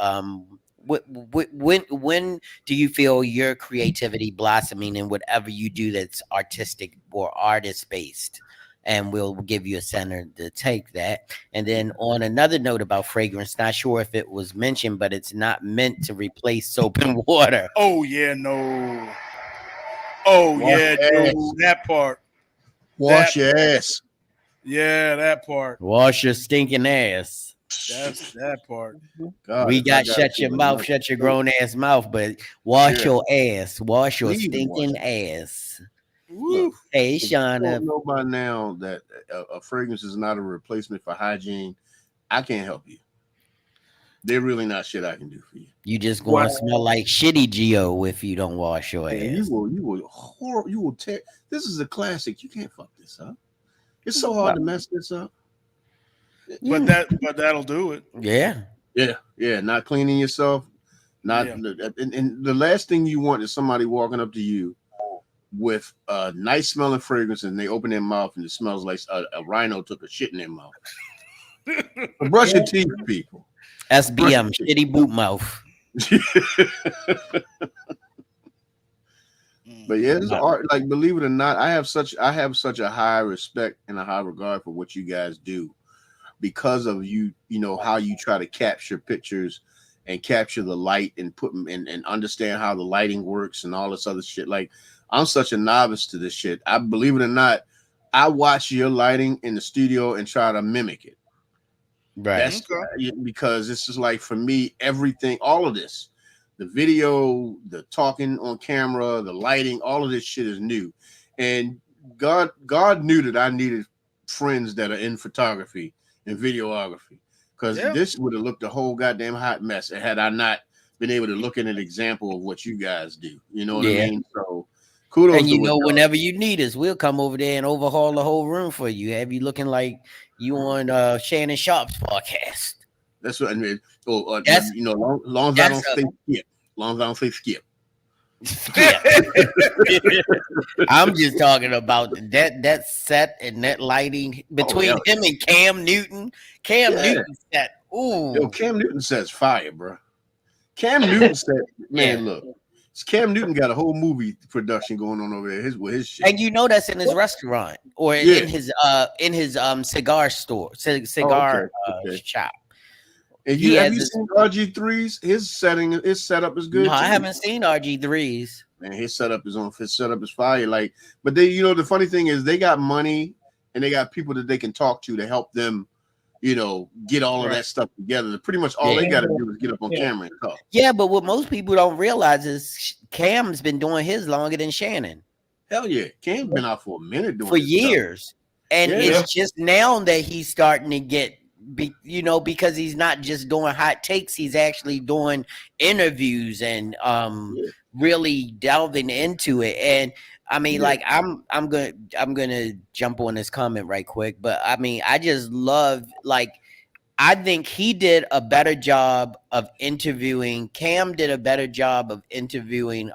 When do you feel your creativity blossoming in whatever you do that's artistic or artist based? And we'll give you a center to take that. And then on another note about fragrance, not sure if it was mentioned, but it's not meant to replace soap and water. Oh yeah, no. Oh Wash yeah, your dude. ass. That part. Wash your ass. Yeah, that part. Wash your stinking ass. That's that part. God, We if I got gotta shut give your mouth, another shut your soap, grown ass mouth, but wash yeah, your ass. Wash your please wash stinking it. ass. Woo. Look, Hey, if you don't Shauna. know by now that a fragrance is not a replacement for hygiene, I can't help you. They're really not shit I can do for you. You just Wow. gonna smell like shitty Geo if you don't wash your Man, ass. you will tear. This is a classic. You can't fuck this up. It's so hard to mess this up. But that'll do it. Yeah. Yeah, yeah. Not cleaning yourself. Not Yeah. and the last thing you want is somebody walking up to you with a nice smelling fragrance and they open their mouth and it smells like a rhino took a shit in their mouth. So brush your teeth, people. SBM, shitty boot mouth. But yeah, this is art. Like, believe it or not, I have such a high respect and a high regard for what you guys do because of how you try to capture pictures and capture the light and put them in and understand how the lighting works and all this other shit. Like, I'm such a novice to this shit. I believe it or not, I watch your lighting in the studio and try to mimic it. Right. That's because this is like, for me, everything, all of this, the video, the talking on camera, the lighting, all of this shit is new. And God knew that I needed friends that are in photography and videography, because this would have looked a whole goddamn hot mess had I not been able to look at an example of what you guys do. You know what I mean? So kudos And to what y'all whenever you need us, we'll come over there and overhaul the whole room for you. Have you looking like you on Shannon Sharp's podcast? That's what I mean. Oh, That's long as I don't say skip. Long as I don't say skip. I'm just talking about that set and that lighting between him and Cam Newton. Cam Newton set. Ooh. Yo, Cam Newton says fire, bro. Cam Newton said, man, look, Cam Newton got a whole movie production going on over there. With his shit. And you know that's in his restaurant or Yeah. in his cigar store, Oh, cigar okay. shop. And He have has you his, seen RG3's? His setup is no, good I too. haven't seen RG3's. Man, his setup is fire. Like, but they, the funny thing is they got money and they got people that they can talk to help them, get all of that stuff together. Pretty much all they got to do is get up on camera and talk. Yeah, but what most people don't realize is Cam's been doing his longer than Shannon. Hell yeah, Cam's been out for a minute doing for this stuff. years, and it's just now that he's starting to get, because he's not just doing hot takes, he's actually doing interviews and really delving into it. And I mean, like I'm gonna jump on this comment right quick, but I mean, I just love, like, I think he did a better job of interviewing. Cam did a better job of interviewing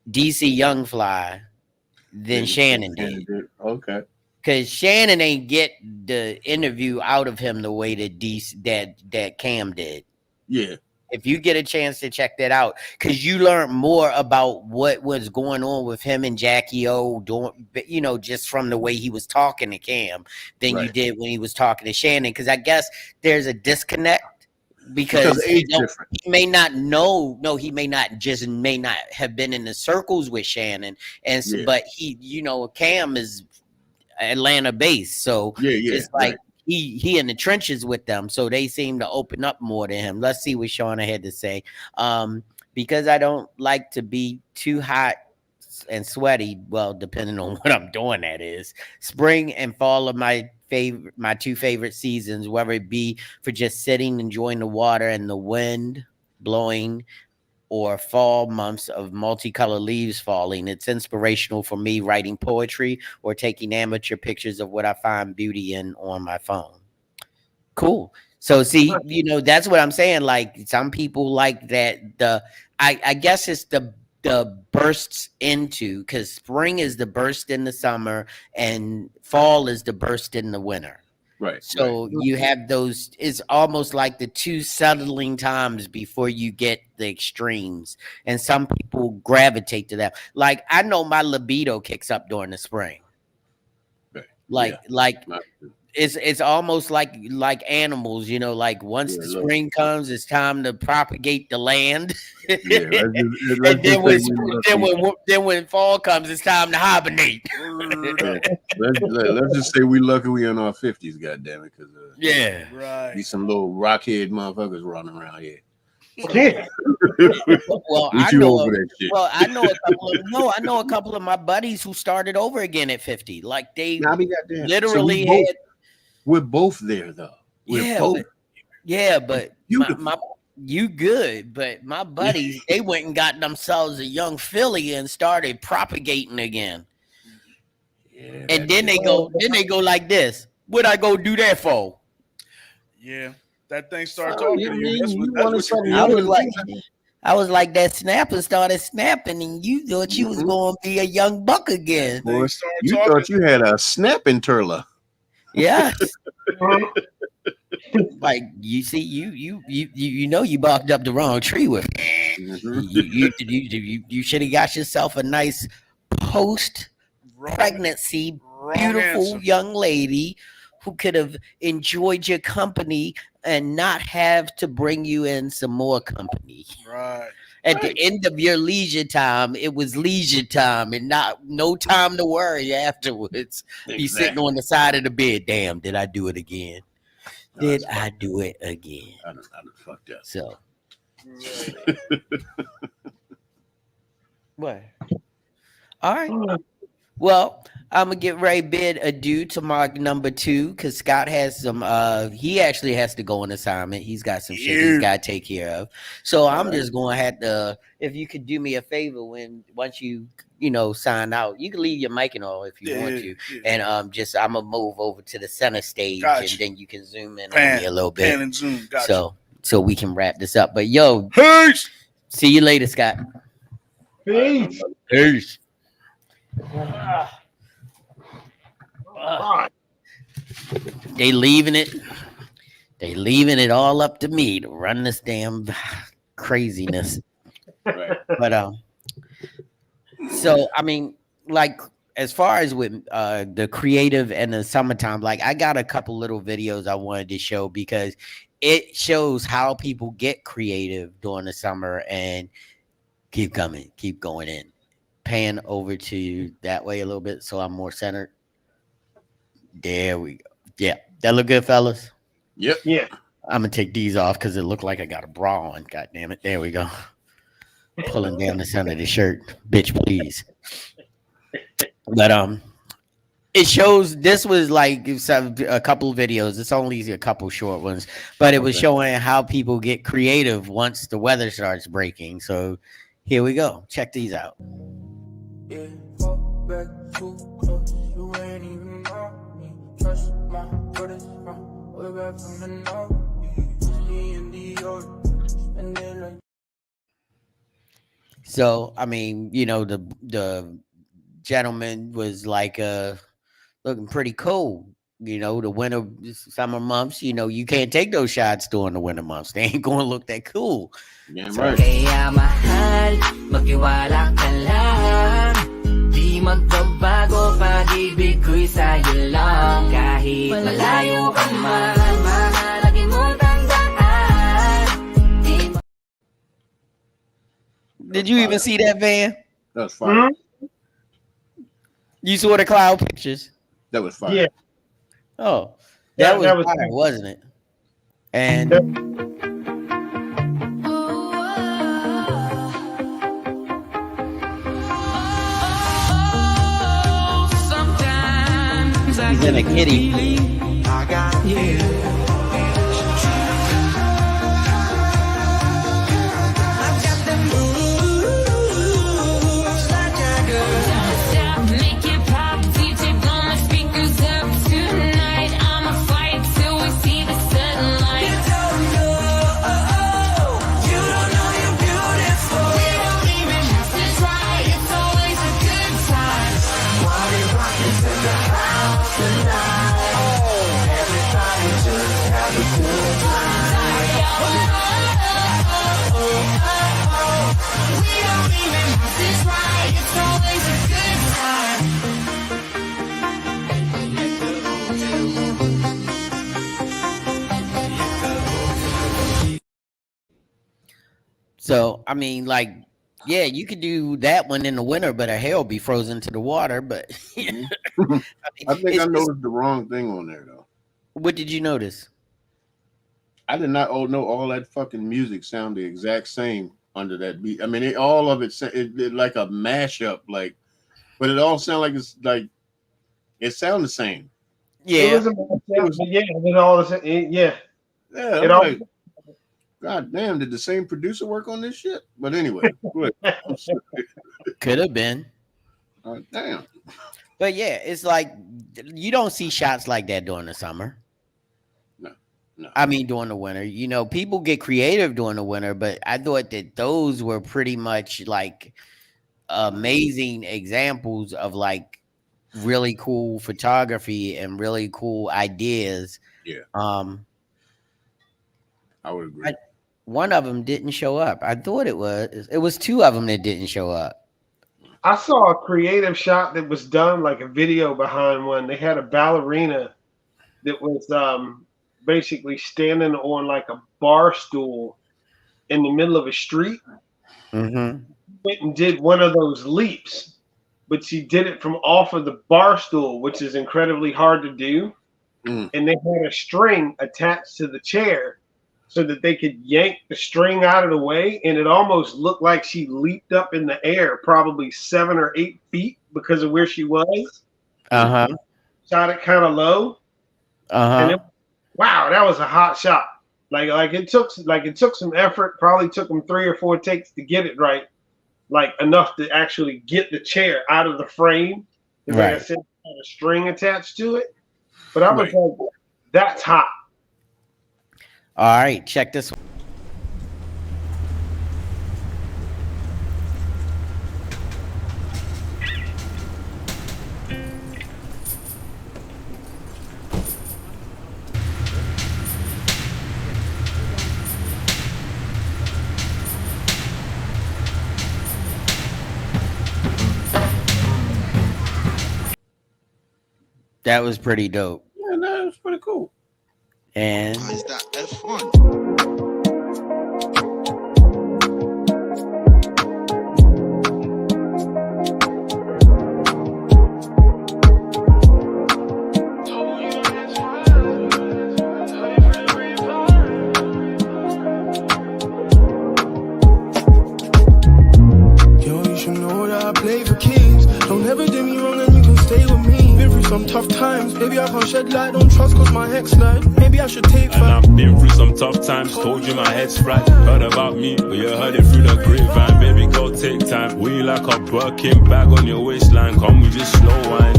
DC Youngfly than Shannon did. Okay. Because Shannon ain't get the interview out of him the way that Cam did. Yeah. If you get a chance to check that out, because you learn more about what was going on with him and Jackie O, doing, just from the way he was talking to Cam than you did when he was talking to Shannon. Because I guess there's a disconnect because he may not know. No, he may not have been in the circles with Shannon, but he, Cam is Atlanta based, so it's like he in the trenches with them, so they seem to open up more to him. Let's see what Shauna had to say. Because I don't like to be too hot and sweaty, well, depending on what I'm doing, that is. Spring and fall are my two favorite seasons, whether it be for just sitting, enjoying the water and the wind blowing, or fall months of multicolored leaves falling. It's inspirational for me writing poetry or taking amateur pictures of what I find beauty in on my phone. Cool. So see, that's what I'm saying. Like, some people like that. I guess it's the bursts into, because spring is the burst in the summer and fall is the burst in the winter. Right. So you have those, it's almost like the two settling times before you get the extremes. And some people gravitate to that. Like, I know my libido kicks up during the spring. Right. Like it's almost like animals, like once the spring comes, it's time to propagate the land. And then when fall comes, it's time to hibernate. Let's just say we lucky we in our 50s, goddamn it, because be some little rockhead motherfuckers running around here. Well, I know a couple of my buddies who started over again at 50. Like, they literally we're both there though. But you good, but my buddies, they went and got themselves a young filly and started propagating again. Yeah, and then they go like this. What I go do that for? Yeah, that thing started talking to you. I was like, that snapper started snapping, and you thought you was going to be a young buck again. Boy, you thought you had a snapping turtle. Yes. Like, you see, you barked up the wrong tree with you should have got yourself a nice post-pregnancy beautiful young lady who could have enjoyed your company and not have to bring you in some more company. Right. At the end of your leisure time, it was leisure time and no time to worry afterwards. Exactly. Be sitting on the side of the bed. Damn, did I do it again? I do it again? I done fucked up. So. What? All right. Well, I'm gonna get Ray bid adieu to mark number 2 because Scott has some. He actually has to go on assignment. He's got some shit he's got to take care of. So I'm just gonna have to. If you could do me a favor, once you sign out, you can leave your mic and all if you want to, and I'm gonna move over to the center stage, and then you can zoom in on me a little bit. Pan and zoom. So we can wrap this up. But yo, peace. See you later, Scott. Peace. Peace. They leaving it all up to me to run this damn craziness. Right. But so I mean, like as far as with the creative and the summertime, like I got a couple little videos I wanted to show because it shows how people get creative during the summer and keep coming, keep going in. Pan over to you that way a little bit so I'm more centered. There we go. Yeah, that look good, fellas. Yep. Yeah. I'm gonna take these off because it looked like I got a bra on. God damn it. There we go. Pulling down the center of the shirt. Bitch, please. But it shows this was like a couple of videos. It's only a couple short ones, but it was Okay. showing how people get creative once the weather starts breaking. So here we go. Check these out. Yeah, fall back too close. You ain't even know me. Trust my brothers from way back from the north. Me and the old spending like. So I mean, you know, the gentleman was like looking pretty cool. You know, the winter summer months, you know, you can't take those shots during the winter months. They ain't gonna look that cool. Damn So- right. Kaya mahal, magtiwala ka lang. Di magbabago pag-ibig ko'y sa'yo lang. Kahit malayo ka man, mahalagi mo tandaan. Did you even see that, Van? That was fire. You saw the cloud pictures? That was fire. Yeah. Oh, Yeah, that was, that was- fire, wasn't it? And he's in a kitty. I got you. I've got the moves like Jagger. Stop, make it pop, DJ blow my speakers up tonight. I'ma fight till we see the sunlight. You don't know you're beautiful. We don't even have to try, it's always a good time. Party rocking to the house tonight. Everybody just have a good time. We don't even have to try, it's always a good time. So I mean, like, yeah, you could do that one in the winter, but her hair will be frozen to the water. But I think it's I just- noticed the wrong thing on there though. what did you notice? I did not know all that fucking music sound the exact same under that beat. I mean, all of it like a mashup, like, but it all sound like it's like it sound the same. It Yeah, was a but yeah, it was all the same. Yeah. Yeah, It I'm all- like, God damn, did the same producer work on this shit? But anyway, go ahead. could have been. Damn. But yeah, it's like you don't see shots like that during the summer. No. I mean, during the winter, you know, people get creative during the winter, but I thought that those were pretty much like amazing examples of like really cool photography and really cool ideas. Yeah. I would agree. One of them didn't show up. I thought it was two of them that didn't show up. I saw a creative shot that was done, like a video behind one. They had a ballerina that was basically standing on like a bar stool in the middle of a street. Mm-hmm. Went and did one of those leaps, but she did it from off of the bar stool, which is incredibly hard to do. Mm. And they had a string attached to the chair so that they could yank the string out of the way, and it almost looked like she leaped up in the air, probably 7 or 8 feet because of where she was. Uh-huh. Shot it kind of low, and Uh-huh. wow, that was a hot shot. Like it took some effort. Probably took them 3 or 4 takes to get it right, like enough to actually get the chair out of the frame. And like I Right. said, had a string attached to it. But I was Right. like, that's hot. All right, check this one. That was pretty dope. Yeah, no, it's pretty cool. And Is that F1? Yo, you should know that I play for keys. Don't ever do me wrong and you can stay with me. Been through some tough times. Baby, I can't shed light. Don't trust cause my ex died. Maybe I should take And back. I've been through some tough times. Told you my head's fried. Heard about me, but you heard it through the grapevine. Baby, go take time. We like a Birkin bag on your waistline. Come with just slow wine.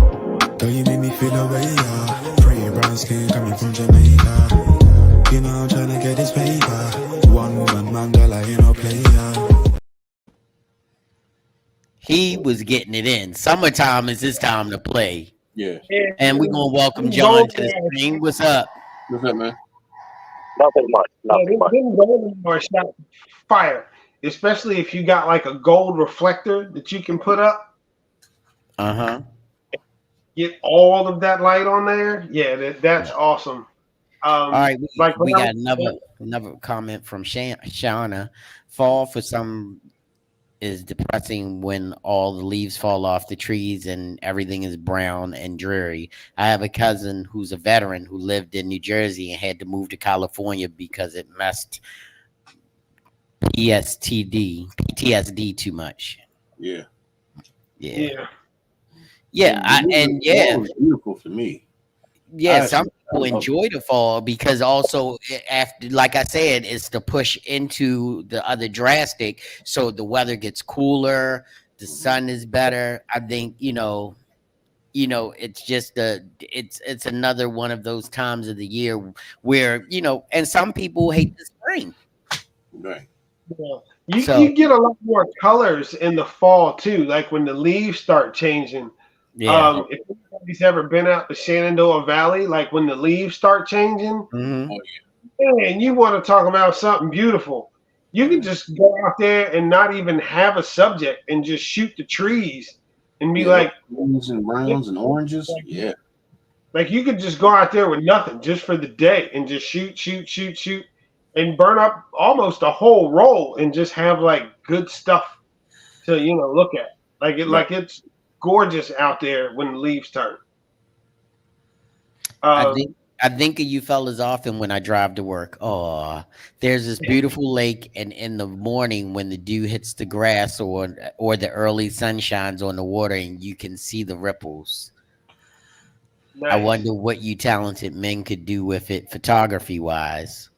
Girl, you make me feel away, yeah. Pretty brown skin coming from Jamaica. You know I'm tryna get this paper. One woman, man, girl, I ain't no player. he was getting it in. Summertime is his time to play. Yeah. And we're gonna welcome John to the screen. What's up? What's up, man? Nothing much. Nothing much. Them golden are shot fire, especially if you got like a gold reflector that you can put up. Uh-huh. Get all of that light on there. Yeah, that's awesome. All right, we when got I was- another comment from Shauna. Fall for some is depressing when all the leaves fall off the trees and everything is brown and dreary. I have a cousin who's a veteran who lived in New Jersey and had to move to California because it messed PTSD too much. Yeah. Yeah. Yeah. It was beautiful for me. Yeah, I- some people I love enjoy the fall because also after, like I said, it's to push into the other drastic. So the weather gets cooler, the sun is better. I think it's just it's another one of those times of the year where and some people hate the spring. Right. Yeah. So- You get a lot more colors in the fall too, like when the leaves start changing. Yeah. If anybody's ever been out the Shenandoah Valley, like when the leaves start changing, Mhm. and you want to talk about something beautiful, you can just go out there and not even have a subject and just shoot the trees and be like blues and browns and oranges. Yeah. Like you could just go out there with nothing just for the day and just shoot, and burn up almost a whole roll and just have like good stuff to look at. Like it's gorgeous out there when the leaves turn. I think of you fellas often when I drive to work. Oh, there's this beautiful lake, and in the morning when the dew hits the grass or the early sun shines on the water, and you can see the ripples. Nice. I wonder what you talented men could do with it, photography wise.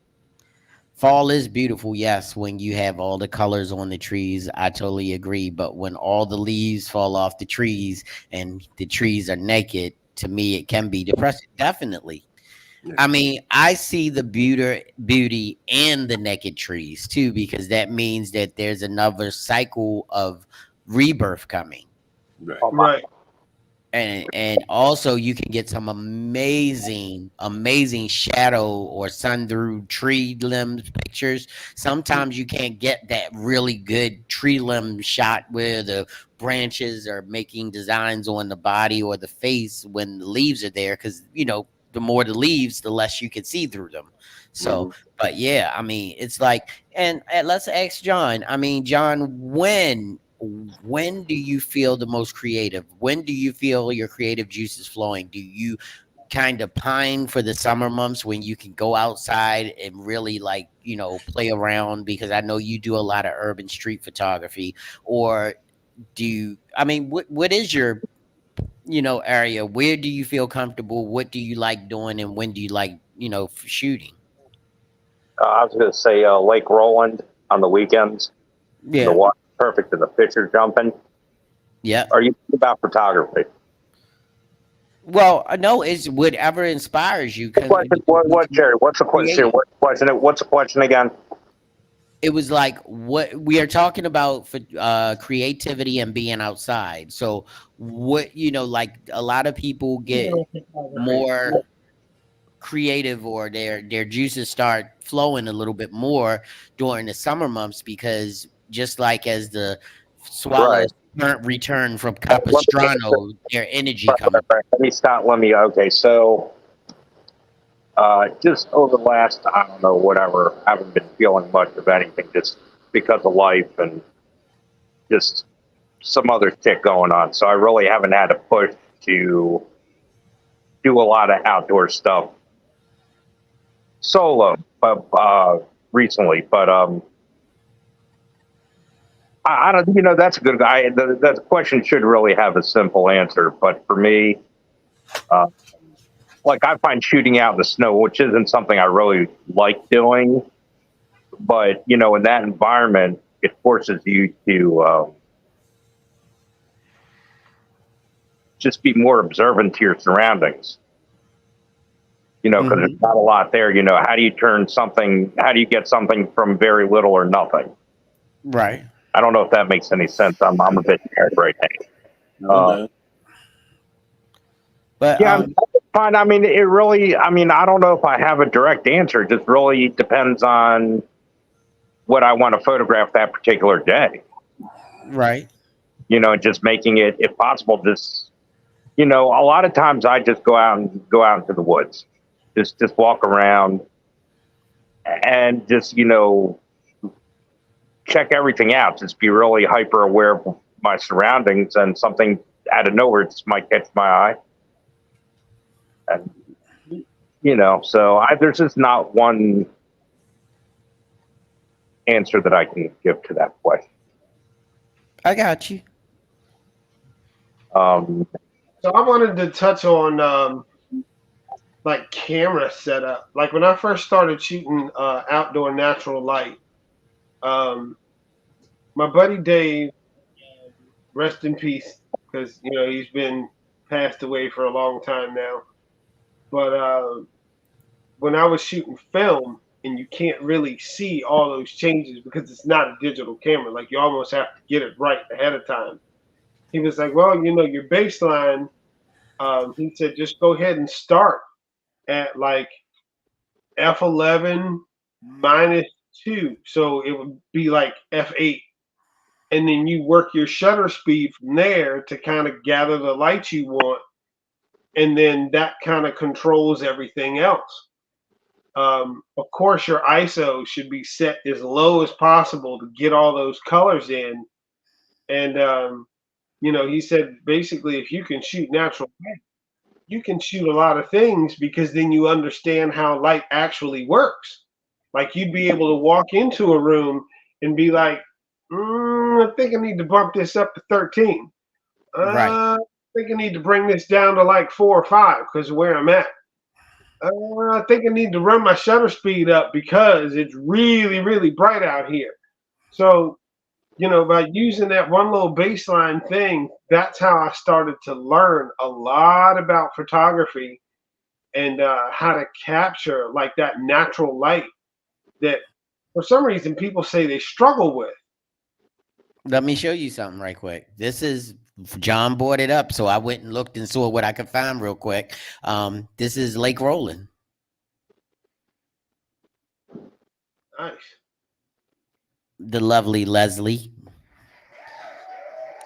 Fall is beautiful, yes, when you have all the colors on the trees. I totally agree. But when all the leaves fall off the trees and the trees are naked, to me, it can be depressing. Definitely. I mean, I see the beauty in the naked trees too, because that means that there's another cycle of rebirth coming. Right. Right. And also you can get some amazing shadow or sun through tree limbs pictures. Sometimes you can't get that really good tree limb shot where the branches are making designs on the body or the face when the leaves are there, because the more the leaves, the less you can see through them. So but yeah, I mean, it's like, and let's ask John. I mean, John, when do you feel the most creative? When do you feel your creative juices flowing? Do you kind of pine for the summer months when you can go outside and really play around? Because I know you do a lot of urban street photography. Or what is your area? Where do you feel comfortable? What do you like doing, and when do you like shooting? I was going to say Lake Roland on the weekends. Yeah. The water's perfect and the fish are jumping. Yeah. Are you thinking about photography? Well, no, it's whatever inspires you. What, Jerry? What's the question? What's the question again? It was like, what we are talking about for creativity and being outside. So what, like a lot of people get more creative, or their juices start flowing a little bit more during the summer months, because just like as the swallows return from Capistrano, their energy coming. Let me stop. Okay, so just over the last, I don't know, whatever, I haven't been feeling much of anything just because of life and just some other shit going on. So I really haven't had to push to do a lot of outdoor stuff solo, but recently. But I don't, that's a good guy. The question should really have a simple answer. But for me, like I find shooting out in the snow, which isn't something I really like doing, but in that environment, it forces you to just be more observant to your surroundings. Because there's not a lot there. How do you get something from very little or nothing? Right. I don't know if that makes any sense. I'm a bit tired right now. But yeah, fine. I mean, it really. I mean, I don't know if I have a direct answer. It just really depends on what I want to photograph that particular day. Right. Just making it, if possible, just a lot of times I just go out into the woods, just walk around, and just check everything out. Just be really hyper aware of my surroundings, and something out of nowhere just might catch my eye. And so there's just not one answer that I can give to that question. I got you. So I wanted to touch on like camera setup. Like when I first started shooting outdoor natural light, my buddy Dave, rest in peace, because he's been passed away for a long time now. But when I was shooting film, and you can't really see all those changes because it's not a digital camera, like you almost have to get it right ahead of time. He was like, well, your baseline, he said, just go ahead and start at like f11 -2. So it would be like f8. And then you work your shutter speed from there to kind of gather the light you want. And then that kind of controls everything else. Of course, your ISO should be set as low as possible to get all those colors in. And, he said basically if you can shoot natural light, you can shoot a lot of things because then you understand how light actually works. Like you'd be able to walk into a room and be like, I think I need to bump this up to 13. Right. I think I need to bring this down to like 4 or 5 because of where I'm at. I think I need to run my shutter speed up because it's really, really bright out here. So, by using that one little baseline thing, that's how I started to learn a lot about photography and how to capture like that natural light that for some reason people say they struggle with. Let me show you something right quick. This is John brought it up, so I went and looked and saw what I could find real quick. This is Lake Roland. Nice. The lovely Leslie.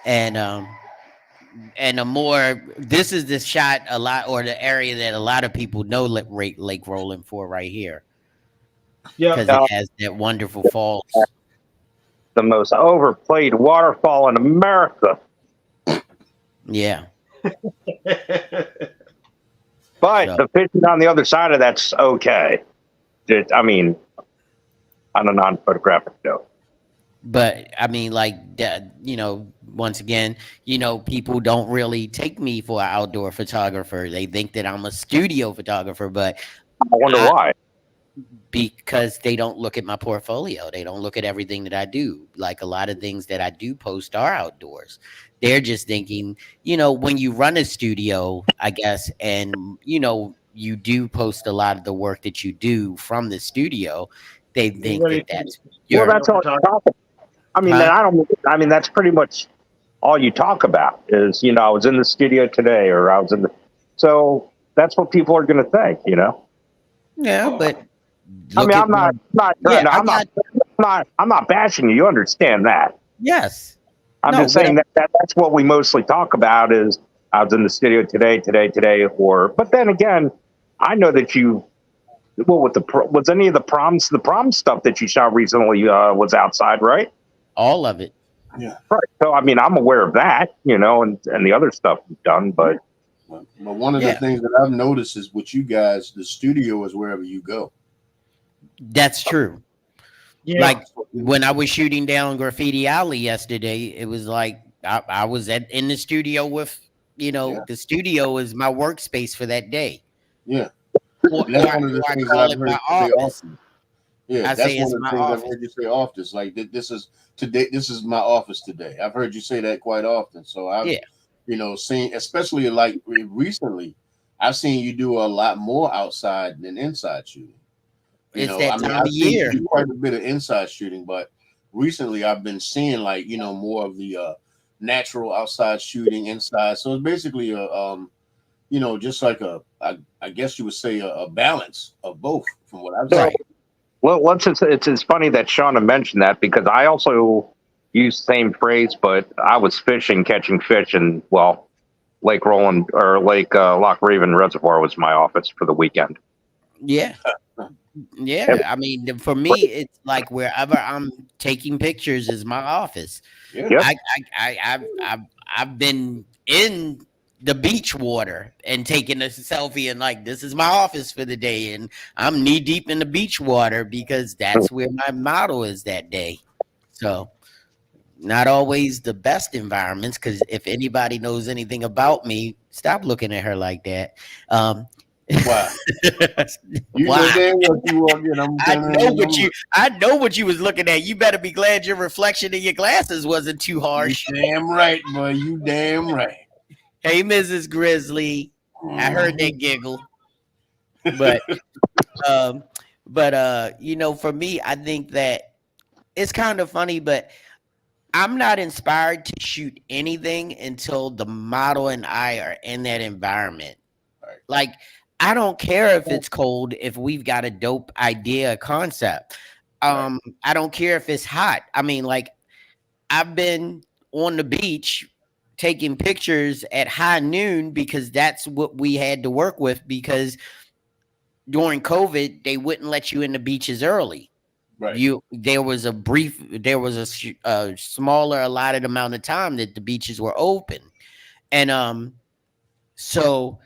And this is the shot a lot, or the area that a lot of people know Lake Roland for right here. Yeah. Because it has that wonderful falls. The most overplayed waterfall in America. Yeah. But the fishing on the other side of that's okay. On a non-photographic note. But I mean, like, once again, people don't really take me for an outdoor photographer. They think that I'm a studio photographer, but I wonder why. Because they don't look at my portfolio. They don't look at everything that I do. Like a lot of things that I do post are outdoors. They're just thinking, when you run a studio, I guess, and, you do post a lot of the work that you do from the studio, they think that that's well, that's all you talk about. I mean, that's pretty much all you talk about is, I was in the studio today, or I was in the, so that's what people are going to think, Yeah, but I mean, I'm not bashing you. You understand that. Yes. I'm No, just saying that's what we mostly talk about is I was in the studio today, but then again, I know that was any of the prom stuff that you shot recently was outside, right? all of it. Yeah. Right. So, I mean, I'm aware of that, and the other stuff we've done, but But one of the Yeah, things that I've noticed is with you guys, the studio is wherever you go. that's true. Yeah. Like when I was shooting down Graffiti Alley yesterday, it was like I was in the studio with, Yeah. the studio is my workspace for that day. Yeah. Or, And or, that's I, one of the or I things that call I've it heard my you say office. often. Yeah, I that's say one it's of the my things I've office. heard you say often. It's like this is today. This is my office today. I've heard you say that quite often. So I've, Yeah, seen, especially like recently, I've seen you do a lot more outside than inside shooting. it's I that mean, time of I've seen you year. do quite a bit of inside shooting, but recently I've been seeing like more of the natural outside shooting inside. So it's basically a just like I guess you would say a balance of both from what I've so seen. well, it's funny that Shauna mentioned that because I also use the same phrase, but I was catching fish, and Lake Roland or Lake Loch Raven Reservoir was my office for the weekend. Yeah, yeah. I mean, for me, it's like wherever I'm taking pictures is my office. Yeah. Yep. I've been in the beach water and taking a selfie and like this is my office for the day, and I'm knee deep in the beach water because that's where my model is that day. So not always the best environments because if anybody knows anything about me, stop looking at her like that. Wow. You know Why? damn well you walk in. I'm telling you. I know what you was looking at. You better be glad your reflection in your glasses wasn't too You harsh. damn right, boy. You damn right. Hey, Mrs. Grizzly. I heard that giggle. But for me, I think that it's kind of funny, but I'm not inspired to shoot anything until the model and I are in that environment. Right. Like, I don't care if it's cold, if we've got a dope idea, concept. Right. I don't care if it's hot. I mean, like, I've been on the beach taking pictures at high noon because that's what we had to work with because during COVID, they wouldn't let you in the beaches early. Right. There was a smaller allotted amount of time that the beaches were open. And so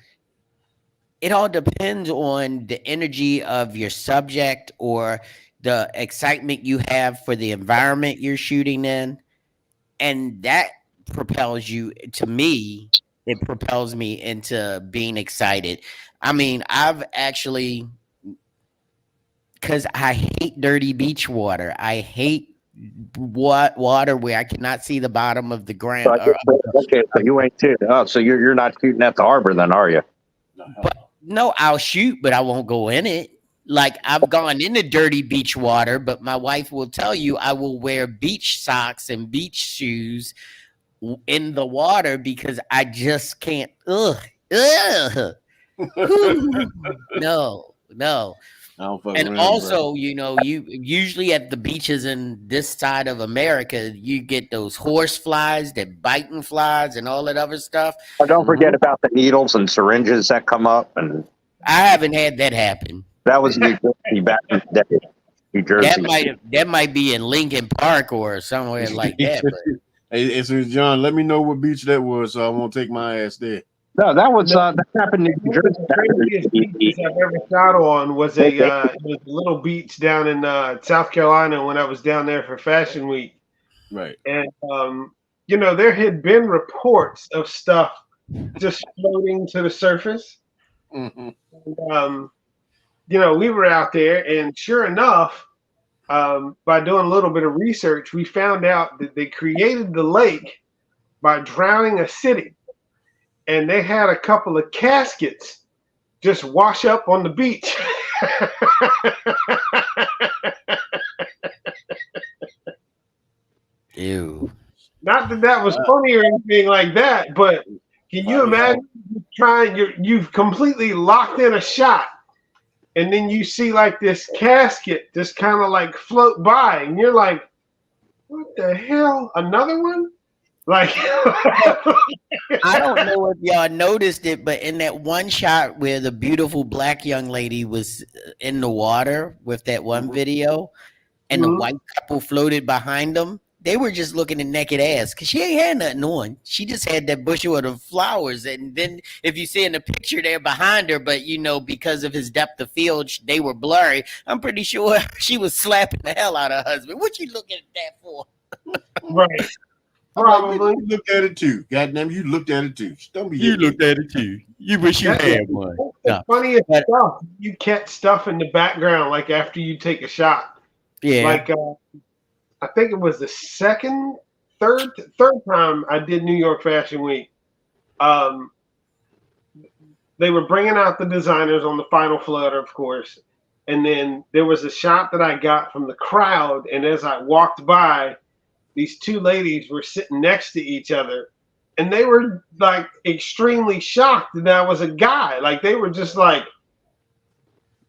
it all depends on the energy of your subject or the excitement you have for the environment you're shooting in. And that propels you to me. It propels me into being excited. I mean, I've actually, because I hate dirty beach water. I hate water where I cannot see the bottom of the So ground. okay, so you ain't too. Oh, so you're not shooting at the harbor then, are you? But no, I'll shoot, but I won't go in it. Like I've gone into dirty beach water, but my wife will tell you I will wear beach socks and beach shoes in the water because I just can't. Ugh. No. And also, you usually at the beaches in this side of America, you get those horse flies, that biting flies, and all that other stuff. Oh, don't forget about the needles and syringes that come up, and I haven't had that happen. that was New Jersey back in the day. New Jersey. That might be in Lincoln Park or somewhere like that. But. Hey, so John, let me know what beach that was, so I won't take my ass there. No, that was that happened in New One of the craziest Jersey. beaches I've ever shot on was a little beach down in South Carolina when I was down there for Fashion Week. Right. And there had been reports of stuff just floating to the surface. Mm-hmm. And, we were out there, and sure enough, by doing a little bit of research, we found out that they created the lake by drowning a city. And they had a couple of caskets just wash up on the beach. Ew. Not that was funny or anything like that, but can you imagine you've completely locked in a shot, and then you see like this casket just kind of like float by, and you're like, what the hell? Another one? Like, I don't know if y'all noticed it, but in that one shot where the beautiful black young lady was in the water with that one video, and the Mhm. white couple floated behind them, they were just looking at naked ass because she ain't had nothing on. She just had that bushel of the flowers. And then if you see in the picture there behind her, but because of his depth of field, they were blurry. I'm pretty sure she was slapping the hell out of her husband. What you looking at that for? Right. I'm like, nigga, Probably. you looked at it too. Goddamn, you looked at it too. Don't be You hitting me. looked at it too. You wish you That's had one. the No, funniest but stuff. You catch stuff in the background, like after you take a shot. yeah, Like, I think it was the third time I did New York Fashion Week. Um, they were bringing out the designers on the final flutter, of course, and then there was a shot that I got from the crowd. And as I walked by, these two ladies were sitting next to each other, and they were like extremely shocked that I was a guy. Like they were just like,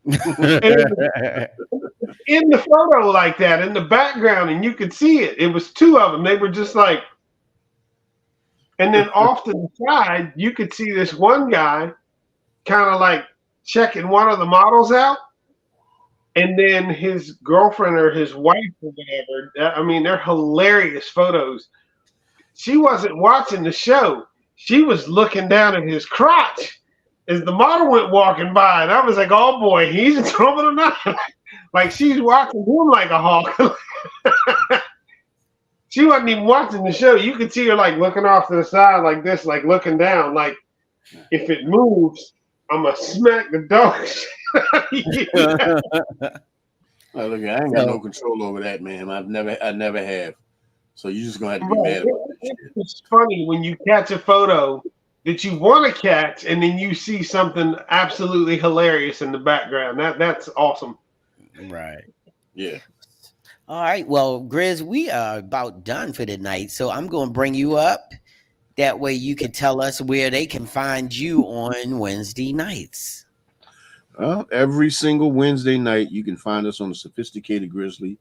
and it was in the photo like that in the background, and you could see it. It was two of them. They were just like, and then off to the side, you could see this one guy kind of like checking one of the models out, and then his girlfriend or his wife or whatever. I mean, they're hilarious photos. She wasn't watching the show. She was looking down at his crotch as the model went walking by, and I was like, "Oh boy, he's in trouble tonight." Like she's watching him like a hawk. She wasn't even watching the show. You could see her like looking off to the side like this, like looking down. Like if it moves, I'm gonna smack the dog shit out of you. Oh, look, I ain't got no control over that, man. I never have. So you just gonna have to be Right. mad about that shit. It's funny when you catch a photo that you want to catch, and then you see something absolutely hilarious in the background. That's awesome. right. Yeah. All right. Well, Grizz, we are about done for the night. So I'm going to bring you up. That way you can tell us where they can find you on Wednesday nights. Every single Wednesday night, you can find us on the Sophisticated Grizzly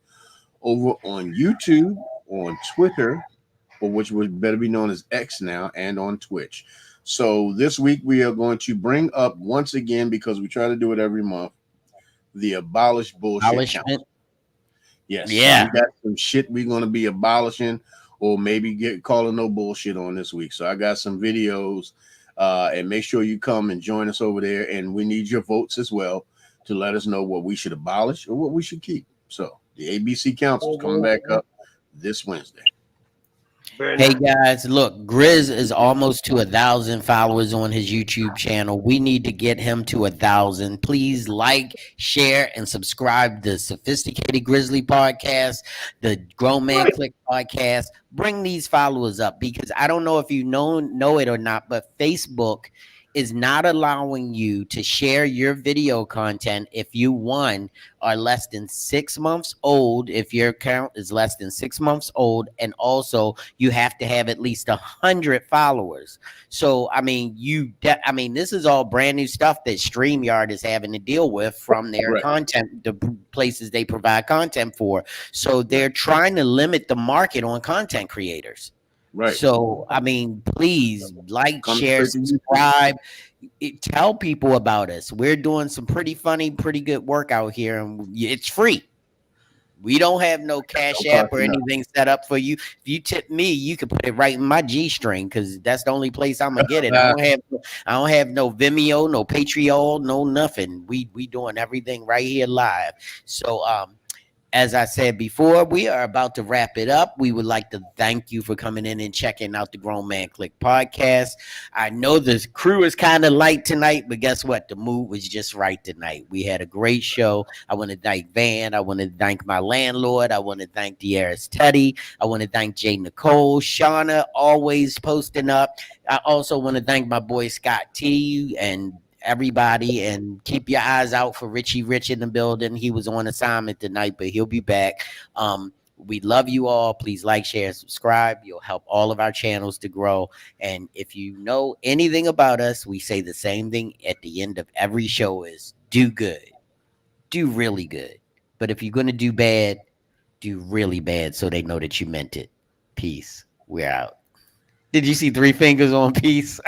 over on YouTube, on Twitter, or which would better be known as X now, and on Twitch. So this week we are going to bring up once again, because we try to do it every month, the Abolish Bullshit Abolishment. Council. Yes. Yeah. So we got some shit we're going to be abolishing, or maybe get calling no bullshit on this week. So I got some videos, and make sure you come and join us over there. And we need your votes as well to let us know what we should abolish or what we should keep. So the ABC Council is coming back up this Wednesday. Very Hey nice. guys, look, Grizz is almost to 1,000 followers on his YouTube channel. We need to get him to 1,000. Please like, share, and subscribe to the Sophisticated Grizzly podcast, the Grown Man Click podcast. Bring these followers up, because I don't know if you know it or not, but Facebook is not allowing you to share your video content if you are less than 6 months old, if your account is less than 6 months old, and also you have to have at least 100 followers. So I mean, this is all brand new stuff that StreamYard is having to deal with from their Right. content, the places they provide content for. So they're trying to limit the market on content creators. Right. So I mean, please like, Come share, straight to YouTube. subscribe. Tell people about us. We're doing some pretty funny, pretty good work out here, and it's free. We don't have no Cash Don't App cost or you nothing. anything set up for you. If you tip me, you can put it right in my G string, because that's the only place I'm gonna get it. I don't have no Vimeo, no Patreon, no nothing. We doing everything right here live. So as I said before, we are about to wrap it up. We would like to thank you for coming in and checking out the Grown Man Click podcast. I know the crew is kind of light tonight, but guess what? The mood was just right tonight. We had a great show. I want to thank Van. I want to thank my landlord. I want to thank De'Aris Teddy. I want to thank Jay Nicole. Shauna, always posting up. I also want to thank my boy Scott T and everybody, and keep your eyes out for Richie Rich in the building. He was on assignment tonight, but he'll be back. We love you all. Please like, share, subscribe. You'll help all of our channels to grow. And if you know anything about us, we say the same thing at the end of every show: is do good, do really good. But if you're going to do bad, do really bad, so they know that you meant it. Peace. We're out. Did you see three fingers on peace?